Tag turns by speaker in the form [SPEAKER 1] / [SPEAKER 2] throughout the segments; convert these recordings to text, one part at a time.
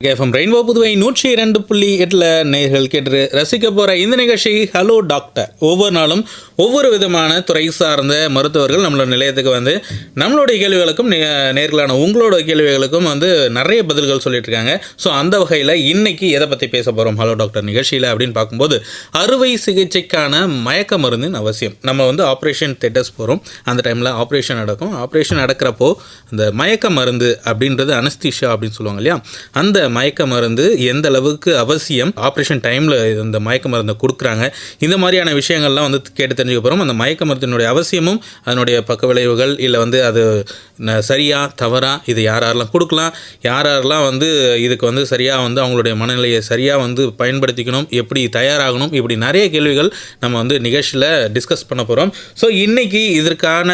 [SPEAKER 1] FM rainbow Puduvai 102.8 நேயர்கள் கேட்டு ரசிக்க போகிற இந்த நிகழ்ச்சி ஹலோ டாக்டர். ஒவ்வொரு நாளும் ஒவ்வொரு விதமான துறை சார்ந்த மருத்துவர்கள் நம்மளோட நிலையத்துக்கு வந்து நம்மளுடைய கேள்விகளுக்கும் நேர்களான உங்களோட கேள்விகளுக்கும் வந்து நிறைய பதில்கள் சொல்லிட்டு இருக்காங்க. ஸோ அந்த வகையில் இன்னைக்கு எதை பற்றி பேச போகிறோம் ஹலோ டாக்டர் நிகழ்ச்சியில் அப்படின்னு பார்க்கும்போது, அறுவை சிகிச்சைக்கான மயக்க மருந்தின் அவசியம். நம்ம வந்து ஆப்ரேஷன் தேட்டர்ஸ் போகிறோம், அந்த டைமில் ஆப்ரேஷன் நடக்கும். ஆப்ரேஷன் நடக்கிறப்போ அந்த மயக்க மருந்து அப்படின்றது அனஸ்தீஷியா அப்படின்னு சொல்லுவாங்க இல்லையா, அந்த மயக்க மருந்து எந்த அளவுக்கு அவசியம், ஆப்ரேஷன் டைமில் இந்த மயக்க மருந்தை கொடுக்குறாங்க, இந்த மாதிரியான விஷயங்கள்லாம் வந்து கேட்டு தெரிஞ்சுக்க போகிறோம். அந்த மயக்க மருந்தினுடைய அவசியமும் அதனுடைய பக்க விளைவுகள், இல்லை வந்து அது சரியா தவறா, இது யாரெல்லாம் கொடுக்கலாம், யாரெல்லாம் வந்து இதுக்கு வந்து சரியாக வந்து அவங்களுடைய மனநிலையை சரியாக வந்து பயன்படுத்திக்கணும், எப்படி தயாராகணும், இப்படி நிறைய கேள்விகள் நம்ம வந்து நிகழ்ச்சியில் டிஸ்கஸ் பண்ண போகிறோம். ஸோ இன்றைக்கி இதற்கான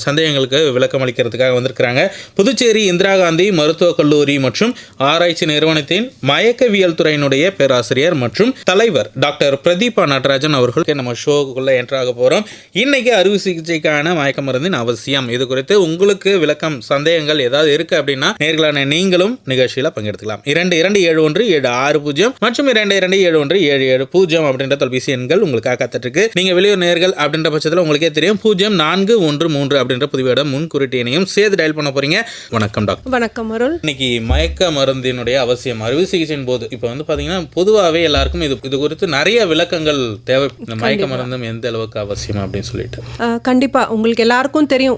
[SPEAKER 1] சந்தேகங்களுக்கு விளக்கம் அளிக்கிறதுக்காக வந்திருக்கிறாங்க புதுச்சேரி இந்திரா காந்தி மருத்துவக் கல்லூரி மற்றும் ஆராய்ச்சி நிறுவனத்தின் மயக்கவியல் துறையினுடைய பேராசிரியர் மற்றும் தலைவர் டாக்டர் பிரதீபா நடராஜன் அவர்களுக்கு நம்ம ஷோக்குள்ளே என்ட்ராக போகிறோம். இன்னைக்கு அறுவை சிகிச்சைக்கான மயக்க மருந்தின் அவசியம், இது குறித்து உங்களுக்கு விளக்கம் சந்தேகங்கள் ஏதாவது இருக்கு அப்படின்னா நேர்களான நீங்களும் நிகழ்ச்சியில் பங்கெடுத்துக்கலாம். 2271-76 மற்றும் 2271-77 அப்படின்ற தொலைபேசி எண்கள் உங்களுக்காக காத்துட்டு. நீங்க வெளியூர் நேர்கள் அப்படின்ற பட்சத்தில் உங்களுக்கே தெரியும் 0413 அப்படின்ற புதுவையோட முன்குறிட்டு எண்ணையும் சேர்த்து டயல் பண்ண போறீங்க. வணக்கம் டாக்டர்.
[SPEAKER 2] வணக்கம் அருள்.
[SPEAKER 1] இன்னைக்கு மயக்க மருந்தினுடைய அவசியம் அறுவை சிகிச்சையின் போது இப்போ வந்து பார்த்தீங்கன்னா பொதுவாகவே எல்லாருக்கும் இது குறித்து நிறைய விளக்கங்கள் தேவை. இந்த மயக்க மருந்தும் எந்த அளவுக்கு அவசியம் அப்படின்னு சொல்லிட்டு
[SPEAKER 2] கண்டிப்பா உங்களுக்கு எல்லாருக்கும் தெரியும்.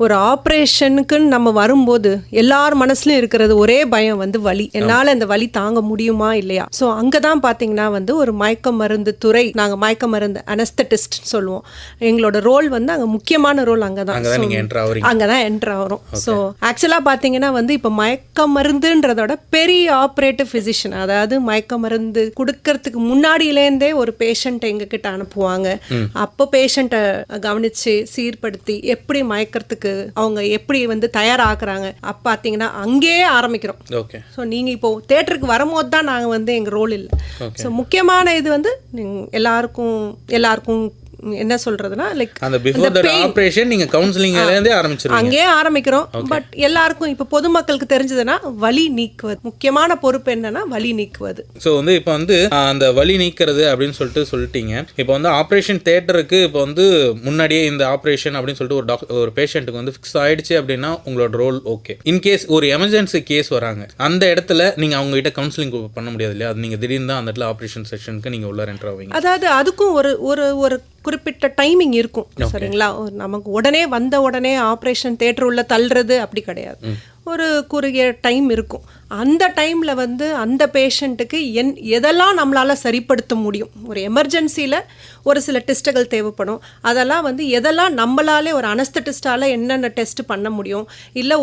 [SPEAKER 2] ஒரு ஆப்ரேஷனுக்கு நம்ம வரும்போது எல்லார் மனசுலயும் இருக்கிறது ஒரே பயம் வந்து வலி. என்னால இந்த வலி தாங்க முடியுமா இல்லையா. ஸோ அங்கதான் பாத்தீங்கன்னா வந்து ஒரு மயக்க மருந்து துறை, நாங்க மயக்க மருந்து அனஸ்தட்டிஸ்ட் சொல்லுவோம். எங்களோட ரோல் வந்து அங்க முக்கியமான ரோல் அங்கதான் என்டர் ஆகிறோம். ஸோ ஆக்சுவலா பாத்தீங்கன்னா வந்து இப்ப மயக்க மருந்துன்றதோட பெரிய ஆப்ரேட்டிவ் பிசிஷியன், அதாவது மயக்க மருந்து கொடுக்கறதுக்கு முன்னாடியிலேருந்தே ஒரு பேஷண்ட் எங்ககிட்ட அனுப்புவாங்க. அப்போ பேஷண்ட்டை கவனிச்சு சீர்படுத்தி எப்படி மயக்கிறதுக்கு அவங்க எப்படி வந்து தயாராகிறாங்க அப்ப பார்த்தீங்கன்னா அங்கேயே ஆரம்பிக்கிறோம். ஸோ நீங்க இப்போ தேட்டருக்கு வரும்போது தான் நாங்கள் வந்து எங்க ரோல் இல்லை. ஸோ முக்கியமான இது வந்து எல்லாருக்கும் என்ன சொல்றதுன்னா லைக்
[SPEAKER 1] அந்த பிஃபோர் தி ஆபரேஷன் நீங்க கவுன்சிலிங்ல இருந்தே ஆரம்பிச்சிருவீங்க.
[SPEAKER 2] அங்கே ஆரம்பிக்கிறோம். பட் எல்லாருக்கும் இப்ப பொதுமக்களுக்கு தெரிஞ்சதுன்னா வலி நீக்குவது முக்கியமான பொறுப்பு. என்னன்னா வலி நீக்குவது.
[SPEAKER 1] ஸோ வந்து இப்போ வந்து அந்த வலி நீக்கிறது அப்படின்னு சொல்லிட்டீங்க. இப்போ வந்து ஆப்ரேஷன் தியேட்டருக்கு இப்போ வந்து முன்னாடியே இந்த ஆப்ரேஷன் அப்படின்னு சொல்லிட்டு ஒரு பேஷண்ட்டுக்கு வந்து ஃபிக்ஸ் ஆயிடுச்சு அப்படின்னா உங்களோட ரோல் ஓகே. இன்கேஸ் ஒரு எமர்ஜென்சி கேஸ் வராங்க, அந்த இடத்துல நீங்க அவங்க கிட்ட கவுன்சிலிங் பண்ண முடியாது இல்லையா. அது நீங்க திடீர்னு தான் அந்த இடத்துல ஆப்ரேஷன் செக்ஷனுக்கு நீங்க உள்ள என்டர் ஆவீங்க.
[SPEAKER 2] அதாவது அதுக்கும் ஒரு குறிப்பிட்ட டைமிங் இருக்கும். சரிங்களா. நமக்கு வந்த உடனே ஆப்ரேஷன் தியேட்டர் உள்ள தள்ளுறது அப்படி கிடையாது. ஒரு குறுகிய டைம் இருக்கும். அந்த டைமில் வந்து அந்த பேஷண்ட்டுக்கு எதெல்லாம் நம்மளால் சரிப்படுத்த முடியும். ஒரு எமர்ஜென்சியில் ஒரு சில டெஸ்ட்டுகள் தேவைப்படும். அதெல்லாம் வந்து எதெல்லாம் நம்மளாலே ஒரு அனஸ்தட்டிஸ்டால் என்னென்ன டெஸ்ட் பண்ண முடியும், இல்லை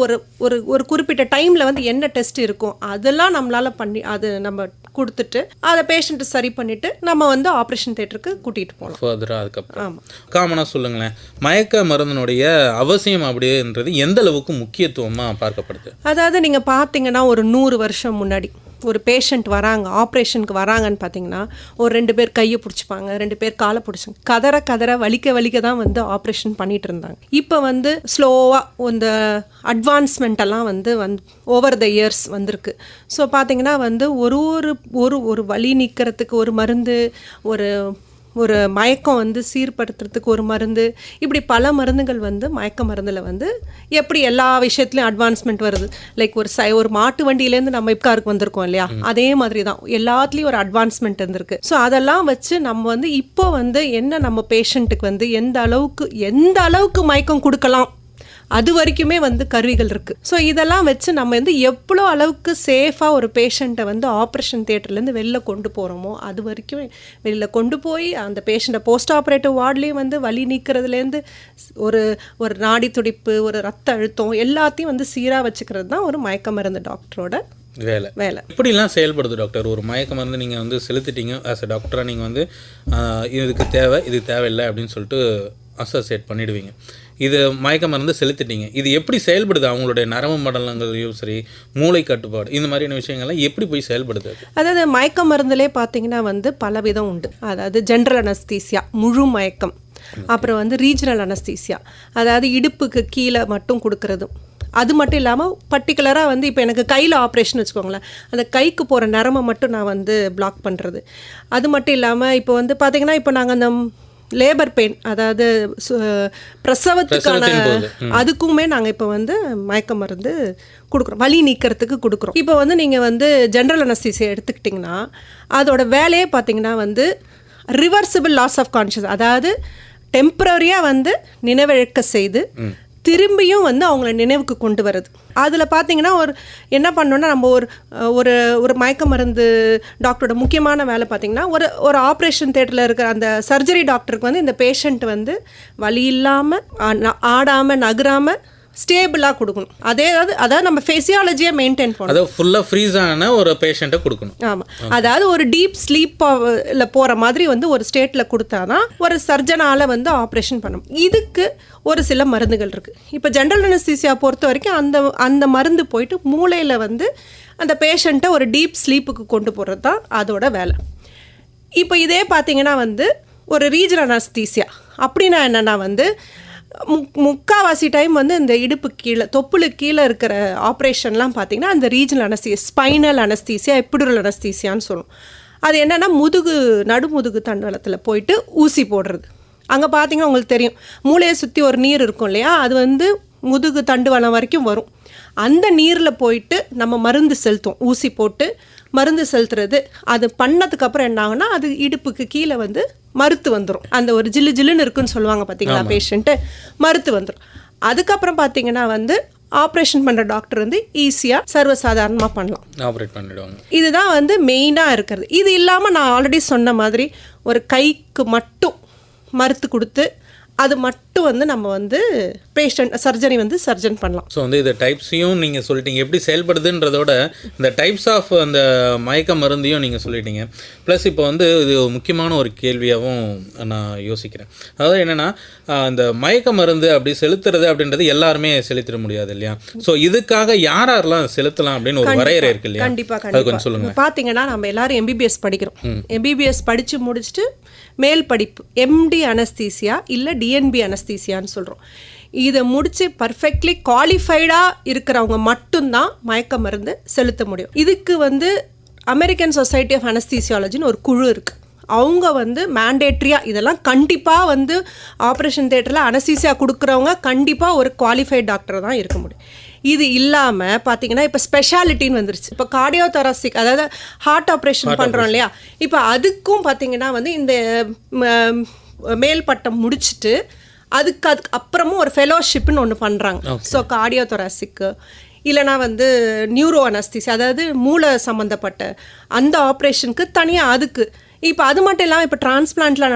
[SPEAKER 2] ஒரு குறிப்பிட்ட டைமில் வந்து என்ன டெஸ்ட் இருக்கும், அதெல்லாம் நம்மளால் பண்ணி அது நம்ம கொடுத்துட்டு அதை பேஷண்ட்டு சரி பண்ணிவிட்டு நம்ம வந்து ஆப்ரேஷன் தியேட்டருக்கு கூட்டிகிட்டு போகலாம் ஃபர்தராக. அதுக்கப்புறம் ஆமாம், காமனாக சொல்லுங்களேன், மயக்க மருந்தினுடைய அவசியம் அப்படின்றது எந்த அளவுக்கு முக்கியத்துவமாக பார்க்கப்படுது? அதாவது நீங்கள் பார்த்தீங்கன்னா ஒரு 100 வருஷம் முன்னாடி ஒரு பேஷண்ட் வராங்க, ஆப்ரேஷனுக்கு வராங்கன்னு பார்த்தீங்கன்னா ஒரு 2 பேர் கையை பிடிச்சிப்பாங்க, 2 பேர் காலை பிடிச்சாங்க, கதற வலிக்க தான் வந்து ஆப்ரேஷன் பண்ணிட்டு இருந்தாங்க. இப்போ வந்து ஸ்லோவாக இந்த அட்வான்ஸ்மெண்ட்டெல்லாம் வந்து ஓவர் த இயர்ஸ் வந்திருக்கு. ஸோ பார்த்தீங்கன்னா வந்து ஒரு வலி நீக்கிறதுக்கு ஒரு மருந்து, ஒரு மயக்கம் வந்து சீர்படுத்துறதுக்கு ஒரு மருந்து, இப்படி பல மருந்துகள் வந்து மயக்க மருந்தில் வந்து எப்படி எல்லா விஷயத்துலையும் அட்வான்ஸ்மெண்ட் வருது. லைக் ஒரு மாட்டு வண்டியிலேருந்து நம்ம காருக்கு வந்திருக்கோம் இல்லையா, அதே மாதிரி தான் எல்லாத்துலேயும் ஒரு அட்வான்ஸ்மெண்ட் இருந்திருக்கு. ஸோ அதெல்லாம் வச்சு நம்ம வந்து இப்போ வந்து என்ன நம்ம பேஷண்ட்டுக்கு வந்து எந்த அளவுக்கு மயக்கம் கொடுக்கலாம் அது வரைக்குமே வந்து கருவிகள் இருக்குது. ஸோ இதெல்லாம் வச்சு நம்ம வந்து எவ்வளோ அளவுக்கு சேஃபாக ஒரு பேஷண்ட்டை வந்து ஆப்ரேஷன் தியேட்டர்லேருந்து வெளில கொண்டு போகிறோமோ அது வரைக்கும் வெளியில் கொண்டு போய் அந்த பேஷண்ட்டை போஸ்ட் ஆப்ரேட்டிவ் வார்ட்லேயும் வந்து வலி நீக்கிறதுலேருந்து ஒரு நாடி துடிப்பு, ஒரு ரத்த அழுத்தம் எல்லாத்தையும் வந்து சீராக வச்சுக்கிறது தான் ஒரு மயக்க மருந்து டாக்டரோட வேலை. இப்படிலாம் செயல்படுது டாக்டர். ஒரு மயக்க மருந்து நீங்கள் வந்து செலுத்திட்டீங்க ஆஸ் அ டாக்டராக, நீங்கள் வந்து இதுக்கு தேவை இது தேவையில்லை அப்படின்னு சொல்லிட்டு அசோசியேட் பண்ணிடுவீங்க. இது மயக்க மருந்து செலுத்திட்டீங்க, இது எப்படி செயல்படுது? அவங்களுடைய நரம்பு மண்டலங்களையும் சரி, மூளை கட்டுப்பாடு, இந்த மாதிரியான விஷயங்கள்லாம் எப்படி போய் செயல்படுது? அதாவது மயக்க மருந்துலே பார்த்தீங்கன்னா வந்து பல விதம் உண்டு. அதாவது ஜென்ரல் அனஸ்தீசியா, முழு மயக்கம். அப்புறம் வந்து ரீஜனல் அனஸ்தீசியா, அதாவது இடுப்புக்கு கீழே மட்டும் கொடுக்கறது. அது மட்டும் இல்லாமல் பர்டிகுலராக வந்து இப்போ எனக்கு கையில் ஆப்ரேஷன் வச்சுக்கோங்களேன், அந்த கைக்கு போகிற நரம்பை மட்டும் நான் வந்து பிளாக் பண்ணுறது. அது மட்டும் இல்லாமல் இப்போ வந்து பார்த்திங்கன்னா இப்போ நாங்கள் அந்த லேபர் பெயின், அதாவது பிரசவத்துக்கான அதுக்குமே நாங்கள் இப்போ வந்து மயக்க மருந்து கொடுக்குறோம், வலி நீக்கிறதுக்கு கொடுக்குறோம். இப்போ வந்து நீங்கள் வந்து ஜென்ரல் அனஸ்தீசியா எடுத்துக்கிட்டிங்கன்னா அதோட வேலையே பார்த்தீங்கன்னா வந்து ரிவர்சிபிள் லாஸ் ஆஃப் கான்ஷியஸ், அதாவது டெம்பரரியாக வந்து நினைவிழக்க செய்து திரும்பியும் வந்து அவங்கள நினைவுக்கு கொண்டு வருது. அதில் பார்த்தீங்கன்னா என்ன பண்ணோன்னா நம்ம ஒரு மயக்க மருந்து டாக்டரோட முக்கியமான வேலை பார்த்திங்கன்னா ஒரு ஆப்ரேஷன் தேட்டரில் இருக்கிற அந்த சர்ஜரி டாக்டருக்கு வந்து இந்த பேஷண்ட் வந்து வலி இல்லாமல் ஆடாமல் நகராமல் ஸ்டேபிளாக கொடுக்கணும். அதாவது நம்ம ஃபிசியாலஜியை மெயின்டைன் பண்ணணும்.
[SPEAKER 1] அதாவது ஃபுல்லாக ஃப்ரீஸான ஒரு பேஷண்ட்டை கொடுக்கணும்.
[SPEAKER 2] ஆமாம், அதாவது ஒரு டீப் ஸ்லீப்பில் போகிற மாதிரி வந்து ஒரு ஸ்டேட்டில் கொடுத்தா தான் ஒரு சர்ஜனால் வந்து ஆப்ரேஷன் பண்ணணும். இதுக்கு ஒரு சில மருந்துகள் இருக்குது. இப்போ ஜென்ரல் அனஸ்தீசியா பொறுத்த வரைக்கும் அந்த மருந்து போயிட்டு மூளையில் வந்து அந்த பேஷண்ட்டை ஒரு டீப் ஸ்லீப்புக்கு கொண்டு போகிறது தான் அதோட வேலை. இப்போ இதே பார்த்திங்கன்னா வந்து ஒரு ரீஜனல் அனஸ்தீசியா அப்படின்னா என்னென்னா வந்து முக்கால்வாசி டைம் வந்து இந்த இடுப்பு கீழே தொப்புளுக்கு கீழே இருக்கிற ஆப்ரேஷன்லாம் பார்த்திங்கன்னா அந்த ரீஜனல் அனஸ்தீசியா, ஸ்பைனல் அனஸ்தீசியா, எப்பிடுரல் அனஸ்தீசியான்னு சொல்லும். அது என்னென்னா நடுமுதுகு தண்டவளத்தில் போயிட்டு ஊசி போடுறது. அங்கே பார்த்திங்கன்னா உங்களுக்கு தெரியும், மூளையை சுற்றி ஒரு நீர் இருக்கும் இல்லையா, அது வந்து முதுகு தண்டுவளம் வரைக்கும் வரும். அந்த நீரில் போயிட்டு நம்ம மருந்து செலுத்துவோம், ஊசி போட்டு மருந்து செலுத்துறது. அது பண்ணதுக்கப்புறம் என்ன ஆகுனா அது இடுப்புக்கு கீழே வந்து மறுத்து வந்துடும். அந்த ஒரு ஜில்லுன்னு இருக்குன்னு சொல்லுவாங்க பார்த்தீங்களா பேஷண்ட்டு, மறுத்து வந்துடும். அதுக்கப்புறம் பார்த்தீங்கன்னா வந்து ஆப்ரேஷன் பண்ணுற டாக்டர் வந்து ஈஸியாக சர்வசாதாரணமாக பண்ணலாம்,
[SPEAKER 1] ஆப்ரேட் பண்ணிடுவாங்க.
[SPEAKER 2] இதுதான் வந்து மெயினாக இருக்கிறது. இது இல்லாமல் நான் ஆல்ரெடி சொன்ன மாதிரி ஒரு கைக்கு மட்டும் மறுத்து கொடுத்து அது மட்டும் வந்து நம்ம வந்து சர்ஜரி வந்து சர்ஜன் பண்ணலாம்.
[SPEAKER 1] ஸோ வந்து இது டைப்ஸையும் நீங்கள் சொல்லிட்டீங்க, எப்படி செயல்படுதுன்றதோட இந்த டைப்ஸ் ஆஃப் அந்த மயக்க மருந்தையும் நீங்கள் சொல்லிட்டீங்க. ப்ளஸ் இப்போ வந்து இது முக்கியமான ஒரு கேள்வியாகவும் நான் யோசிக்கிறேன். அதாவது என்னென்னா இந்த மயக்க மருந்து அப்படி செலுத்துறது அப்படின்றது எல்லாருமே செலுத்திட முடியாது இல்லையா? ஸோ இதுக்காக யாரெல்லாம் செலுத்தலாம் அப்படின்னு ஒரு வரையறை இருக்கு இல்லையா?
[SPEAKER 2] கண்டிப்பாக கொஞ்சம் சொல்லுங்கள். பார்த்தீங்கன்னா நம்ம எல்லாரும் எம்பிபிஎஸ் படிக்கிறோம். எம்பிபிஎஸ் படித்து முடிச்சுட்டு மேல் படிப்பு எம்டி அனஸ்தீசியா இல்லை டிஎன்பி அனஸ்தீசியான்னு சொல்கிறோம். இதை முடித்து பர்ஃபெக்ட்லி குவாலிஃபைடாக இருக்கிறவங்க மட்டும்தான் மயக்க மருந்து செலுத்த முடியும். இதுக்கு வந்து அமெரிக்கன் சொசைட்டி ஆஃப் அனஸ்தீசியாலஜின்னு ஒரு குழு இருக்குது. அவங்க வந்து மேண்டேட்ரியாக இதெல்லாம் கண்டிப்பாக வந்து ஆப்ரேஷன் தியேட்டரில் அனஸ்தீசியா கொடுக்குறவங்க கண்டிப்பாக ஒரு குவாலிஃபைட் டாக்டர் தான் இருக்க முடியும். இது இல்லாமல் பார்த்தீங்கன்னா இப்போ ஸ்பெஷாலிட்டின்னு வந்துருச்சு. இப்போ கார்டியோதொராசிக், அதாவது ஹார்ட் ஆப்ரேஷன் பண்ணுறோம் இல்லையா, இப்போ அதுக்கும் பார்த்தீங்கன்னா வந்து இந்த மேல் பட்டம் முடிச்சுட்டு அதுக்கு அப்புறமும் ஒரு ஃபெலோஷிப்னு ஒன்று பண்ணுறாங்க. ஸோ கார்டியோதொராசிக்கு இல்லைனா வந்து நியூரோ அனஸ்தீசியா, அதாவது மூளை சம்மந்தப்பட்ட அந்த ஆப்ரேஷனுக்கு தனியாக அதுக்கு. இப்போ அது மட்டும் இல்லாமல் இப்போ டிரான்ஸ்பிளான்ட்லாம்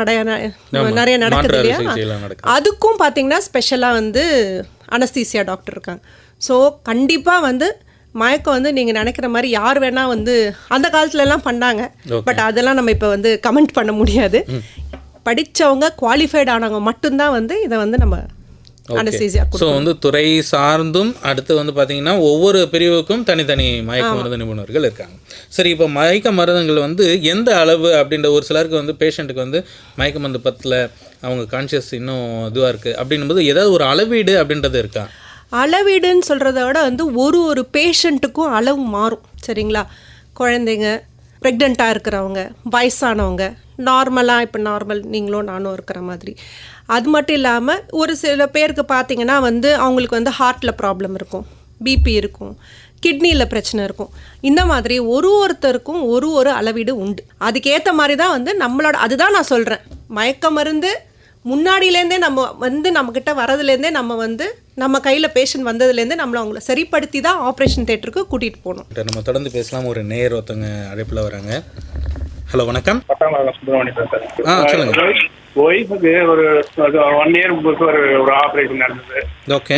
[SPEAKER 2] நிறைய நடக்குது இல்லையா, அதுக்கும் பார்த்தீங்கன்னா ஸ்பெஷலாக வந்து அனஸ்தீசியா டாக்டர் இருக்காங்க. ஸோ கண்டிப்பாக வந்து மயக்கம் வந்து நீங்கள் நினைக்கிற மாதிரி யார் வேணால் வந்து அந்த காலத்துலலாம் பண்ணாங்க, பட் அதெல்லாம் நம்ம இப்போ வந்து கமெண்ட் பண்ண முடியாது. படித்தவங்க குவாலிஃபைட் ஆனவங்க மட்டும்தான் வந்து இதை வந்து நம்ம அனஸ்தீசியா.
[SPEAKER 1] ஸோ வந்து துறை சார்ந்தும் அடுத்து வந்து பார்த்தீங்கன்னா ஒவ்வொரு பிரிவுக்கும் தனித்தனி மயக்க மருந்து நிபுணர்கள் இருக்காங்க. சரி, இப்போ மயக்க மருந்துகள் வந்து எந்த அளவு அப்படின்ற ஒரு சிலருக்கு வந்து பேஷண்ட்டுக்கு வந்து மயக்க மருந்து பத்தில் அவங்க கான்ஷியஸ் இன்னும் இதுவாக இருக்குது அப்படின்னும்போது ஏதாவது ஒரு அளவீடு அப்படின்றது இருக்கா?
[SPEAKER 2] அளவீடுன்னு சொல்கிறத விட வந்து ஒரு பேஷண்ட்டுக்கும் அளவு மாறும். சரிங்களா, குழந்தைங்க, ப்ரெக்னெண்ட்டாக இருக்கிறவங்க, வயசானவங்க, நார்மலாக இப்போ நார்மல் நீங்களும் நானும் இருக்கிற மாதிரி. அது மட்டும் இல்லாமல் ஒரு சில பேருக்கு பார்த்திங்கன்னா வந்து அவங்களுக்கு வந்து ஹார்ட்டில் ப்ராப்ளம் இருக்கும், பிபி இருக்கும், கிட்னியில் பிரச்சனை இருக்கும். இந்த மாதிரி ஒருத்தருக்கும் ஒரு அளவீடு உண்டு. அதுக்கேற்ற மாதிரி தான் வந்து நம்மளோட, அதுதான் நான் சொல்கிறேன், மயக்க மருந்து முன்னாடியிலேருந்தே நம்ம வந்து நம்மக்கிட்ட வரதுலேருந்தே நம்ம வந்து நம்ம கையில் பேஷண்ட் வந்ததுலேருந்தே நம்மளை அவங்கள சரிப்படுத்தி தான் ஆப்ரேஷன் தியேட்டருக்கு கூட்டிகிட்டு போகணும்.
[SPEAKER 1] நம்ம தொடர்ந்து பேசலாம். ஒரு நேயர் ஒருத்தவங்க அழைப்பில் வராங்க. ஹலோ, வணக்கம்.
[SPEAKER 3] சொல்லுங்க. ஒய்ஃபுக்கு ஒரு 1 year ஒரு ஆப்ரேஷன் நடந்தது.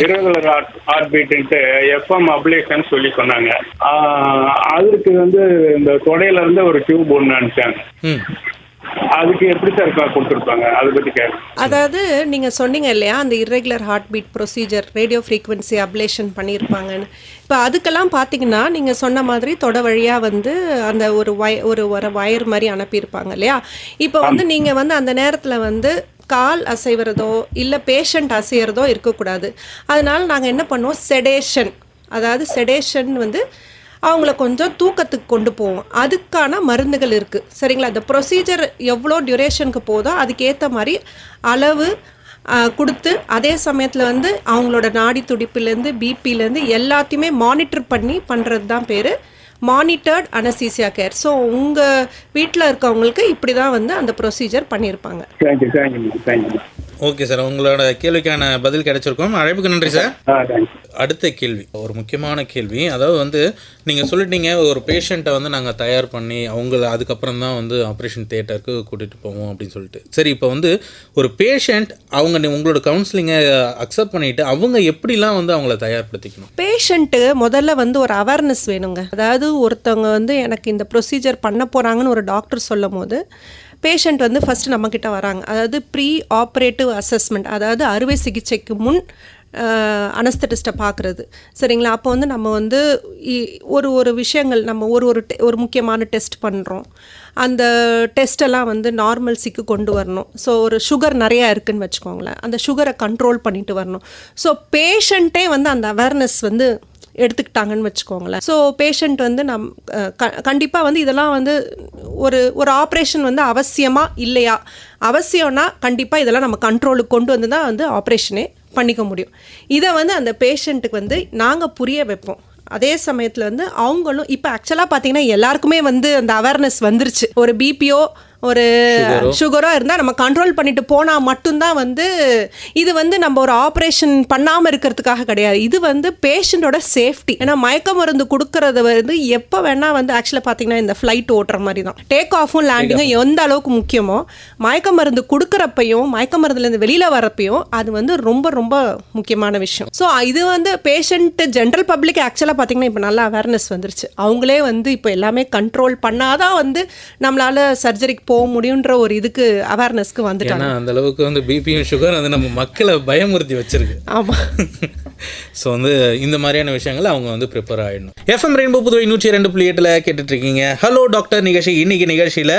[SPEAKER 3] இரெகுலர் ஹார்ட் பீட்ன்ட்டு எஃப்எம் அப்ளேஷன் சொல்லி சொன்னாங்க. அதுக்கு வந்து இந்த தொடையில இருந்து ஒரு டியூப் ஒன்று அனுப்பிச்சாங்க. அதுக்கு எப்படி சார் கொடுத்துருப்பாங்க, அதை பற்றி கேட்க.
[SPEAKER 2] அதாவது நீங்கள் சொன்னீங்க இல்லையா, அந்த irregular heart beat procedure radio frequency ablation பண்ணியிருப்பாங்கன்னு. இப்போ அதுக்கெல்லாம் பார்த்தீங்கன்னா நீங்கள் சொன்ன மாதிரி தொடை வழியாக வந்து அந்த ஒரு வயர் மாதிரி அனுப்பியிருப்பாங்க இல்லையா. இப்போ வந்து நீங்கள் வந்து அந்த நேரத்தில் வந்து கால் அசைவறதோ இல்லை பேஷண்ட் அசைகிறதோ இருக்கக்கூடாது. அதனால் நாங்கள் என்ன பண்ணுவோம், செடேஷன், அதாவது செடேஷன் வந்து அவங்கள கொஞ்சம் தூக்கத்துக்கு கொண்டு போவோம். அதுக்கான மருந்துகள் இருக்குது, சரிங்களா. இந்த ப்ரொசீஜர் எவ்வளோ டியூரேஷனுக்கு போதோ அதுக்கேற்ற மாதிரி அளவு கொடுத்து, அதே சமயத்தில் வந்து அவங்களோட நாடி துடிப்புலேருந்து பிபிலேருந்து எல்லாத்தையுமே மானிட்டர் பண்ணி பண்ணுறது தான் பேர் மானிட்டர்ட் அனஸ்தீசியா கேர். ஸோ உங்கள் வீட்டில் இருக்கவங்களுக்கு இப்படி தான் வந்து அந்த ப்ரொசீஜர் பண்ணியிருப்பாங்க.
[SPEAKER 1] ஓகே சார், உங்களோட கேள்விக்கான பதில் கிடைச்சிருக்கோம். அழைப்புக்கு நன்றி சார். அடுத்த கேள்வி ஒரு முக்கியமான கேள்வி. அதாவது வந்து நீங்கள் சொல்லிட்டீங்க ஒரு பேஷண்ட்டை வந்து நாங்கள் தயார் பண்ணி அவங்கள அதுக்கப்புறம் தான் வந்து ஆப்ரேஷன் தியேட்டருக்கு கூட்டிகிட்டு போவோம் அப்படின்னு சொல்லிட்டு. சரி, இப்போ வந்து ஒரு பேஷண்ட் அவங்க உங்களோட கவுன்சிலிங்கை அக்செப்ட் பண்ணிவிட்டு அவங்க எப்படிலாம் வந்து அவங்கள தயார்படுத்திக்கணும்?
[SPEAKER 2] பேஷண்ட்டு முதல்ல வந்து ஒரு அவேர்னஸ் வேணுங்க. அதாவது ஒருத்தவங்க வந்து எனக்கு இந்த ப்ரொசீஜர் பண்ண போகிறாங்கன்னு ஒரு டாக்டர் சொல்லும் போது பேஷண்ட் வந்து ஃபஸ்ட்டு நம்மக்கிட்ட வராங்க. அதாவது ப்ரீ ஆப்ரேட்டிவ் அசஸ்மெண்ட், அதாவது அறுவை சிகிச்சைக்கு முன் அனஸ்தட்டிஸ்ட்டை பார்க்குறது, சரிங்களா. அப்போ வந்து நம்ம வந்து ஒரு விஷயங்கள் நம்ம ஒரு முக்கியமான டெஸ்ட் பண்ணுறோம். அந்த டெஸ்ட்டெல்லாம் வந்து நார்மல்ஸிக்கு கொண்டு வரணும். ஸோ ஒரு சுகர் நிறையா இருக்குதுன்னு வச்சுக்கோங்களேன், அந்த சுகரை கண்ட்ரோல் பண்ணிட்டு வரணும். ஸோ பேஷண்ட்டே வந்து அந்த அவேர்னஸ் வந்து எடுத்துக்கிட்டாங்கன்னு வச்சுக்கோங்களேன். ஸோ பேஷண்ட் வந்து கண்டிப்பாக வந்து இதெல்லாம் வந்து ஒரு ஆப்ரேஷன் வந்து அவசியமா இல்லையா, அவசியம்னா கண்டிப்பாக இதெல்லாம் நம்ம கண்ட்ரோலுக்கு கொண்டு வந்து தான் வந்து ஆப்ரேஷனே பண்ணிக்க முடியும். இதை வந்து அந்த பேஷண்ட்டுக்கு வந்து நாங்கள் புரிய வைப்போம். அதே சமயத்தில் வந்து அவங்களும் இப்போ ஆக்சுவலாக பார்த்தீங்கன்னா எல்லாருக்குமே வந்து அந்த அவேர்னஸ் வந்துருச்சு. ஒரு பிபிஓ ஒரு சுகரோ இருந்தால் நம்ம கண்ட்ரோல் பண்ணிட்டு போனால் மட்டும்தான் வந்து இது வந்து நம்ம ஒரு ஆப்ரேஷன் பண்ணாமல் இருக்கிறதுக்காக கிடையாது. இது வந்து பேஷண்ட்டோட சேஃப்டி. ஏன்னா மயக்க மருந்து கொடுக்கறது வந்து எப்போ வேணால் வந்து ஆக்சுவலாக பார்த்தீங்கன்னா இந்த ஃப்ளைட் ஓட்டுற மாதிரி தான் டேக் ஆஃபும் லேண்டிங்கும் எந்த அளவுக்கு முக்கியமோ மயக்க மருந்து கொடுக்குறப்பையும் மயக்க மருந்துலேருந்து வெளியில் வரப்பையும் அது வந்து ரொம்ப ரொம்ப முக்கியமான விஷயம். ஸோ இது வந்து பேஷண்ட்டு ஜென்ரல் பப்ளிக் ஆக்சுவலாக பார்த்தீங்கன்னா இப்போ நல்லா அவேர்னஸ் வந்துருச்சு. அவங்களே வந்து இப்போ எல்லாமே கண்ட்ரோல் பண்ணாதான் வந்து நம்மளால் சர்ஜரிக்கு போக முடியுன்ற ஒரு இதுக்கு அவேர்னஸ்க்கு வந்துட்டாங்க.
[SPEAKER 1] அந்த அளவுக்கு வந்து பிபியும் சுகர் அது நம்ம மக்களை பயமுறுத்தி வச்சிருக்கு.
[SPEAKER 2] ஆமாம்.
[SPEAKER 1] ஸோ வந்து இந்த மாதிரியான விஷயங்கள் அவங்க வந்து ப்ரிப்பேர் ஆகிடணும். எஃப்எம் ரெயின்போ புதுவை 102.8 கேட்டுட்டு இருக்கீங்க ஹலோ டாக்டர் நிகழ்ச்சி. இன்னைக்கு நிகழ்ச்சியில்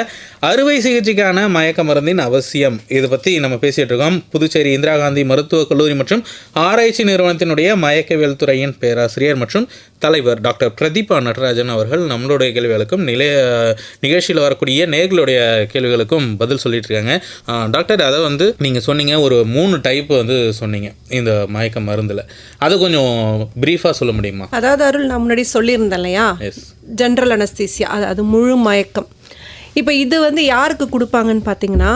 [SPEAKER 1] அறுவை சிகிச்சைக்கான மயக்க மருந்தின் அவசியம் இதை பற்றி நம்ம பேசிகிட்டு இருக்கோம். புதுச்சேரி இந்திரா காந்தி மருத்துவக் கல்லூரி மற்றும் ஆராய்ச்சி நிறுவனத்தினுடைய மயக்கவியல் துறையின் பேராசிரியர் மற்றும் தலைவர் டாக்டர் பிரதீபா நடராஜன் அவர்கள் நம்மளுடைய கேள்விகளுக்கும் நிகழ்ச்சியில் வரக்கூடிய நேர்களுடைய கேள்விகளுக்கும் பதில் சொல்லிட்டு இருக்காங்க. டாக்டர், அதை வந்து நீங்கள் சொன்னீங்க ஒரு 3 டைப் வந்து சொன்னீங்க இந்த மயக்க மருந்தில், அது கொஞ்சம் பிரீஃபாக சொல்ல முடியுமா?
[SPEAKER 2] அதாவது அருள் நான் முன்னாடி சொல்லியிருந்தேன் இல்லையா, ஜென்ரல் அனஸ்தீசியா, அது முழு மயக்கம். இப்போ இது வந்து யாருக்கு கொடுப்பாங்கன்னு பார்த்தீங்கன்னா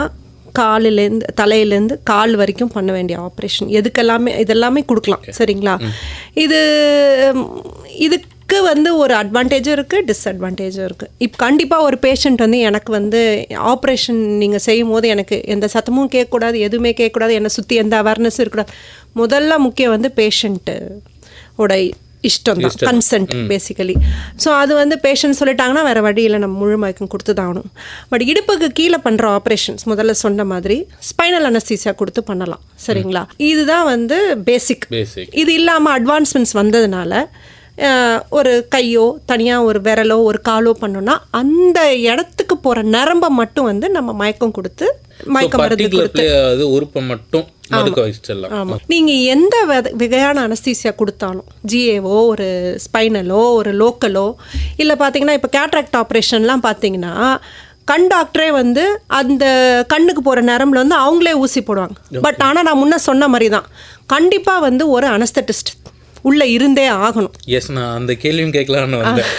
[SPEAKER 2] காலிலேருந்து தலையிலேருந்து கால் வரைக்கும் பண்ண வேண்டிய ஆப்ரேஷன் இதெல்லாமே கொடுக்கலாம், சரிங்களா. இதுக்கு வந்து ஒரு அட்வான்டேஜும் இருக்குது, டிஸ்அட்வான்டேஜும் இருக்குது. இப்போ கண்டிப்பாக ஒரு பேஷண்ட் வந்து எனக்கு வந்து ஆப்ரேஷன் நீங்கள் செய்யும் போது எனக்கு எந்த சத்தமும் கேட்கக்கூடாது, எதுவுமே கேட்கக்கூடாது, என்னை சுற்றி எந்த அவேர்னஸும் இருக்கக்கூடாது. முதல்ல முக்கியம் வந்து பேஷண்ட்டோட இஷ்டம் தான், கன்சென்ட் பேசிக்கலி. ஸோ அது வந்து பேஷண்ட் சொல்லிட்டாங்கன்னா வேறு வழியில் நம்ம முழு மயக்கம் கொடுத்து தான் ஆகணும். பட் இடுப்புக்கு கீழே பண்ணுற ஆப்ரேஷன்ஸ் முதல்ல சொன்ன மாதிரி ஸ்பைனல் அனஸ்தீசியா கொடுத்து பண்ணலாம், சரிங்களா. இதுதான் வந்து பேசிக். இது இல்லாமல் அட்வான்ஸ்மெண்ட்ஸ் வந்ததுனால ஒரு கையோ தனியாக ஒரு விரலோ ஒரு காலோ பண்ணோன்னா அந்த இடத்துக்கு போகிற நரம்பை மட்டும் வந்து நம்ம மயக்கம் கொடுத்து மயக்க மருந்து கொடுத்து
[SPEAKER 1] உறுப்பை மட்டும்
[SPEAKER 2] நீங்கள் எந்த வகையான அனஸ்தீசியா கொடுத்தாலும் ஜிஏவோ ஒரு ஸ்பைனலோ ஒரு லோக்கலோ இல்லை பார்த்தீங்கன்னா இப்போ கேட்ராக்ட் ஆப்ரேஷன்லாம் பார்த்தீங்கன்னா கண் டாக்டரே வந்து அந்த கண்ணுக்கு போகிற நரம்பில் வந்து அவங்களே ஊசி போடுவாங்க. பட் ஆனால் நான் முன்ன சொன்ன மாதிரி தான் கண்டிப்பாக வந்து ஒரு அனஸ்தட்டிஸ்ட் உள்ளே இருந்தே ஆகணும்.
[SPEAKER 1] எஸ், நான் அந்த கேள்வியும் கேட்கலான்னு வந்தேன்.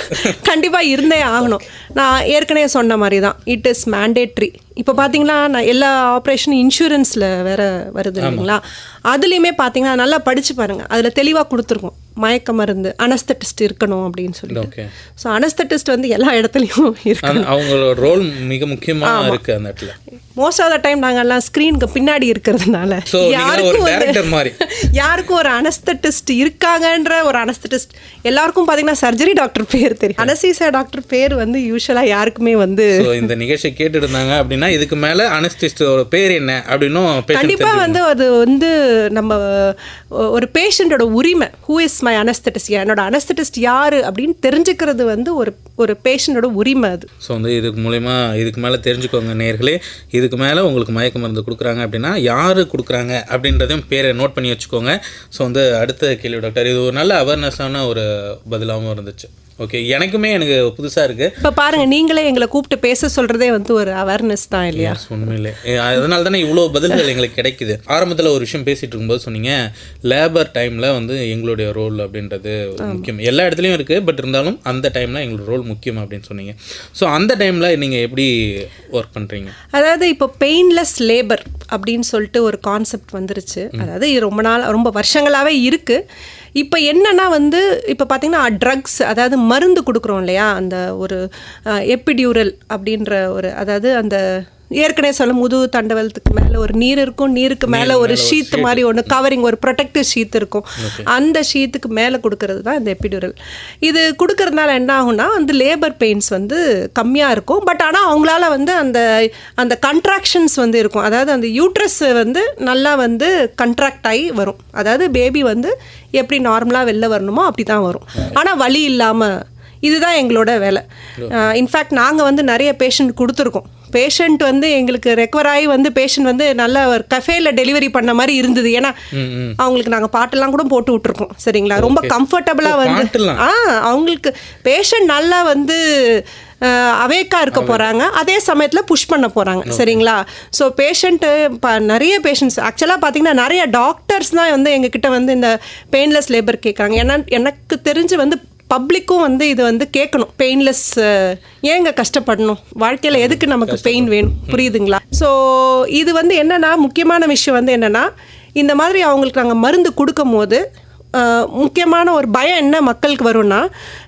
[SPEAKER 2] கண்டிப்பாக இருந்தே ஆகணும். நான் ஏற்கனவே சொன்ன மாதிரி தான், இட் இஸ் மேண்டேட்ரி. இப்போ பார்த்தீங்கன்னா நான் எல்லா ஆப்ரேஷனும் இன்சூரன்ஸில் வேறு வருது இல்லைங்களா, அதுலேயுமே பார்த்தீங்கன்னா நல்லா படித்து பாருங்கள், அதில் தெளிவாக கொடுத்துருக்கோம் மயக்க மருந்து அனஸ்தட்டிஸ்ட் இருக்கணும் அப்படின்னு சொல்லிட்டு. ஸோ அனஸ்தட்டிஸ்ட் வந்து எல்லா இடத்துலையும் இருக்கு,
[SPEAKER 1] அவங்களோட ரோல் மிக முக்கியமாக இருக்குது அந்த இடத்துல.
[SPEAKER 2] மோஸ்ட் ஆஃப் த டைம் நாங்கள் எல்லாம் ஸ்க்ரீனுக்கு பின்னாடி இருக்கிறதுனால யாருக்கும் ஒரு அனஸ்தட்டிஸ்ட் இருக்காங்கன்ற ஒரு அனஸ்தட்டிஸ்ட் எல்லாருக்கும் பார்த்தீங்கன்னா சர்ஜரி டாக்டர் பேர் தெரியும், அனஸ்தீசியா டாக்டர் பேர் வந்து யூஸ்வலாக யாருக்குமே வந்து
[SPEAKER 1] இந்த நிகழ்ச்சி கேட்டுட்டு இருந்தாங்க அப்படின்னா அப்படின்னா இதுக்கு மேலே அனஸ்திஸ்டோட பேர் என்ன அப்படின்னும்
[SPEAKER 2] கண்டிப்பா வந்து அது வந்து நம்ம ஒரு பேஷண்டோட உரிமை. ஹூ இஸ் மை அனஸ்தட்டிஸ்ட், என்னோட அனஸ்தட்டிஸ்ட் யாரு அப்படின்னு தெரிஞ்சுக்கிறது வந்து ஒரு பேஷண்டோட உரிமை அது.
[SPEAKER 1] ஸோ வந்து இதுக்கு மேலே தெரிஞ்சுக்கோங்க நேயர்களே. இதுக்கு மேலே உங்களுக்கு மயக்க மருந்து கொடுக்குறாங்க அப்படின்னா யார் கொடுக்குறாங்க அப்படின்றதையும் பேரை நோட் பண்ணி வச்சுக்கோங்க. ஸோ வந்து அடுத்த கேள்வி டாக்டர், இது ஒரு நல்ல அவேர்னஸான ஒரு பதிலாகவும் இருந்துச்சு. ஓகே, எனக்கு புதுசாக இருக்குது.
[SPEAKER 2] இப்போ பாருங்கள், நீங்களே எங்களை கூப்பிட்டு பேச சொல்கிறதே வந்து ஒரு அவேர்னஸ் தான் இல்லையா?
[SPEAKER 1] உண்மையிலே அதனால தானே இவ்வளோ பதில்கள் எங்களுக்கு கிடைக்குது. ஆரம்பத்தில் ஒரு விஷயம் பேசிகிட்டு இருக்கும்போது சொன்னீங்க, லேபர் டைமில் வந்து எங்களுடைய ரோல் அப்படின்றது முக்கியம். எல்லா இடத்துலையும் இருக்குது, பட் இருந்தாலும் அந்த டைமில் எங்களோட ரோல் முக்கியம் அப்படின்னு சொன்னீங்க. ஸோ அந்த டைமில் நீங்கள் எப்படி ஒர்க் பண்ணுறீங்க?
[SPEAKER 2] அதாவது இப்போ பெயின்லெஸ் லேபர் அப்படின்னு சொல்லிட்டு ஒரு கான்செப்ட் வந்துருச்சு. அதாவது ரொம்ப வருஷங்களாகவே இருக்குது. இப்போ என்னன்னா வந்து இப்போ பார்த்தீங்கன்னா ட்ரக்ஸ், அதாவது மருந்து கொடுக்குறோம் இல்லையா, அந்த ஒரு எபிடியூரல் அப்படின்ற ஒரு, அதாவது அந்த ஏற்கனவே சொல்ல முதுகு தண்டவலத்துக்கு மேலே ஒரு நீர் இருக்கும், நீருக்கு மேலே ஒரு ஷீத்து மாதிரி ஒன்று கவரிங், ஒரு ப்ரொடெக்டிவ் ஷீத் இருக்கும். அந்த ஷீத்துக்கு மேலே கொடுக்கறது தான் இந்த எபிடியூரல். இது கொடுக்கறதுனால என்ன ஆகும்னா அந்த லேபர் பெயின்ஸ் வந்து கம்மியாக இருக்கும். பட் ஆனால் அவங்களால வந்து அந்த கண்ட்ராக்ஷன்ஸ் வந்து இருக்கும். அதாவது அந்த யூட்ரஸ் வந்து நல்லா வந்து கண்ட்ராக்ட் ஆகி வரும். அதாவது பேபி வந்து எப்படி நார்மலாக வெளில வரணுமோ அப்படி தான் வரும். ஆனால் வலி இல்லாமல். இதுதான் எங்களோட வேலை. இன்ஃபேக்ட் நாங்கள் வந்து நிறைய பேஷண்ட் கொடுத்துருக்கோம். பேஷண்ட் வந்து எங்களுக்கு ரெக்கவர் ஆகி வந்து பேஷண்ட் வந்து நல்ல ஒரு கஃபேல டெலிவரி பண்ண மாதிரி இருந்தது. ஏன்னா அவங்களுக்கு நாங்கள் பாட்டெல்லாம் கூட போட்டு விட்டுருக்கோம். சரிங்களா, ரொம்ப கம்ஃபர்டபுளாக வந்து அவங்களுக்கு பேஷண்ட் நல்லா வந்து அவேக்காக இருக்க போகிறாங்க, அதே சமயத்தில் புஷ் பண்ண போகிறாங்க. சரிங்களா. ஸோ பேஷண்ட்டு நிறைய பேஷண்ட்ஸ் ஆக்சுவலாக பார்த்தீங்கன்னா நிறைய டாக்டர்ஸ் தான் வந்து எங்ககிட்ட வந்து இந்த பெயின்லெஸ் லேபர் கேட்குறாங்க. ஏன்னா எனக்கு தெரிஞ்சு வந்து பப்ளிக்கும் வந்து இது வந்து கேட்கணும். பெயின்லெஸ் ஏங்க கஷ்டப்படணும், வாழ்க்கையில் எதுக்கு நமக்கு பெயின் வேணும், புரியுதுங்களா? ஸோ இது வந்து என்னென்னா முக்கியமான விஷயம் வந்து என்னென்னா, இந்த மாதிரி அவங்களுக்கு நாங்கள் மருந்து கொடுக்கும் போது முக்கியமான ஒரு பயம் என்ன மக்களுக்கு வரும்னா,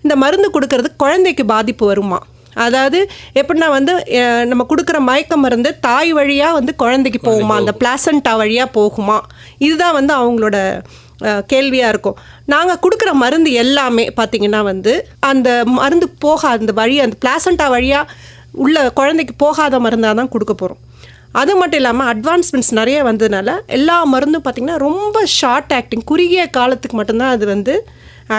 [SPEAKER 2] இந்த மருந்து கொடுக்கறதுக்கு குழந்தைக்கு பாதிப்பு வருமா. அதாவது எப்படின்னா வந்து நம்ம கொடுக்குற மயக்க மருந்து தாய் வழியாக வந்து குழந்தைக்கு போகுமா, அந்த பிளாசண்டா வழியாக போகுமா, இதுதான் வந்து அவங்களோட கேள்வியாக இருக்கும். நாங்கள் கொடுக்குற மருந்து எல்லாமே பார்த்திங்கன்னா வந்து அந்த மருந்து அந்த வழி, அந்த பிளாசண்டா வழியாக உள்ள குழந்தைக்கு போகாத மருந்தாக தான் கொடுக்க போகிறோம். அது மட்டும் இல்லாமல் அட்வான்ஸ்மெண்ட்ஸ் நிறைய வந்ததுனால எல்லா மருந்தும் பார்த்திங்கன்னா ரொம்ப ஷார்ட் ஆக்டிங், குறுகிய காலத்துக்கு மட்டும்தான் அது வந்து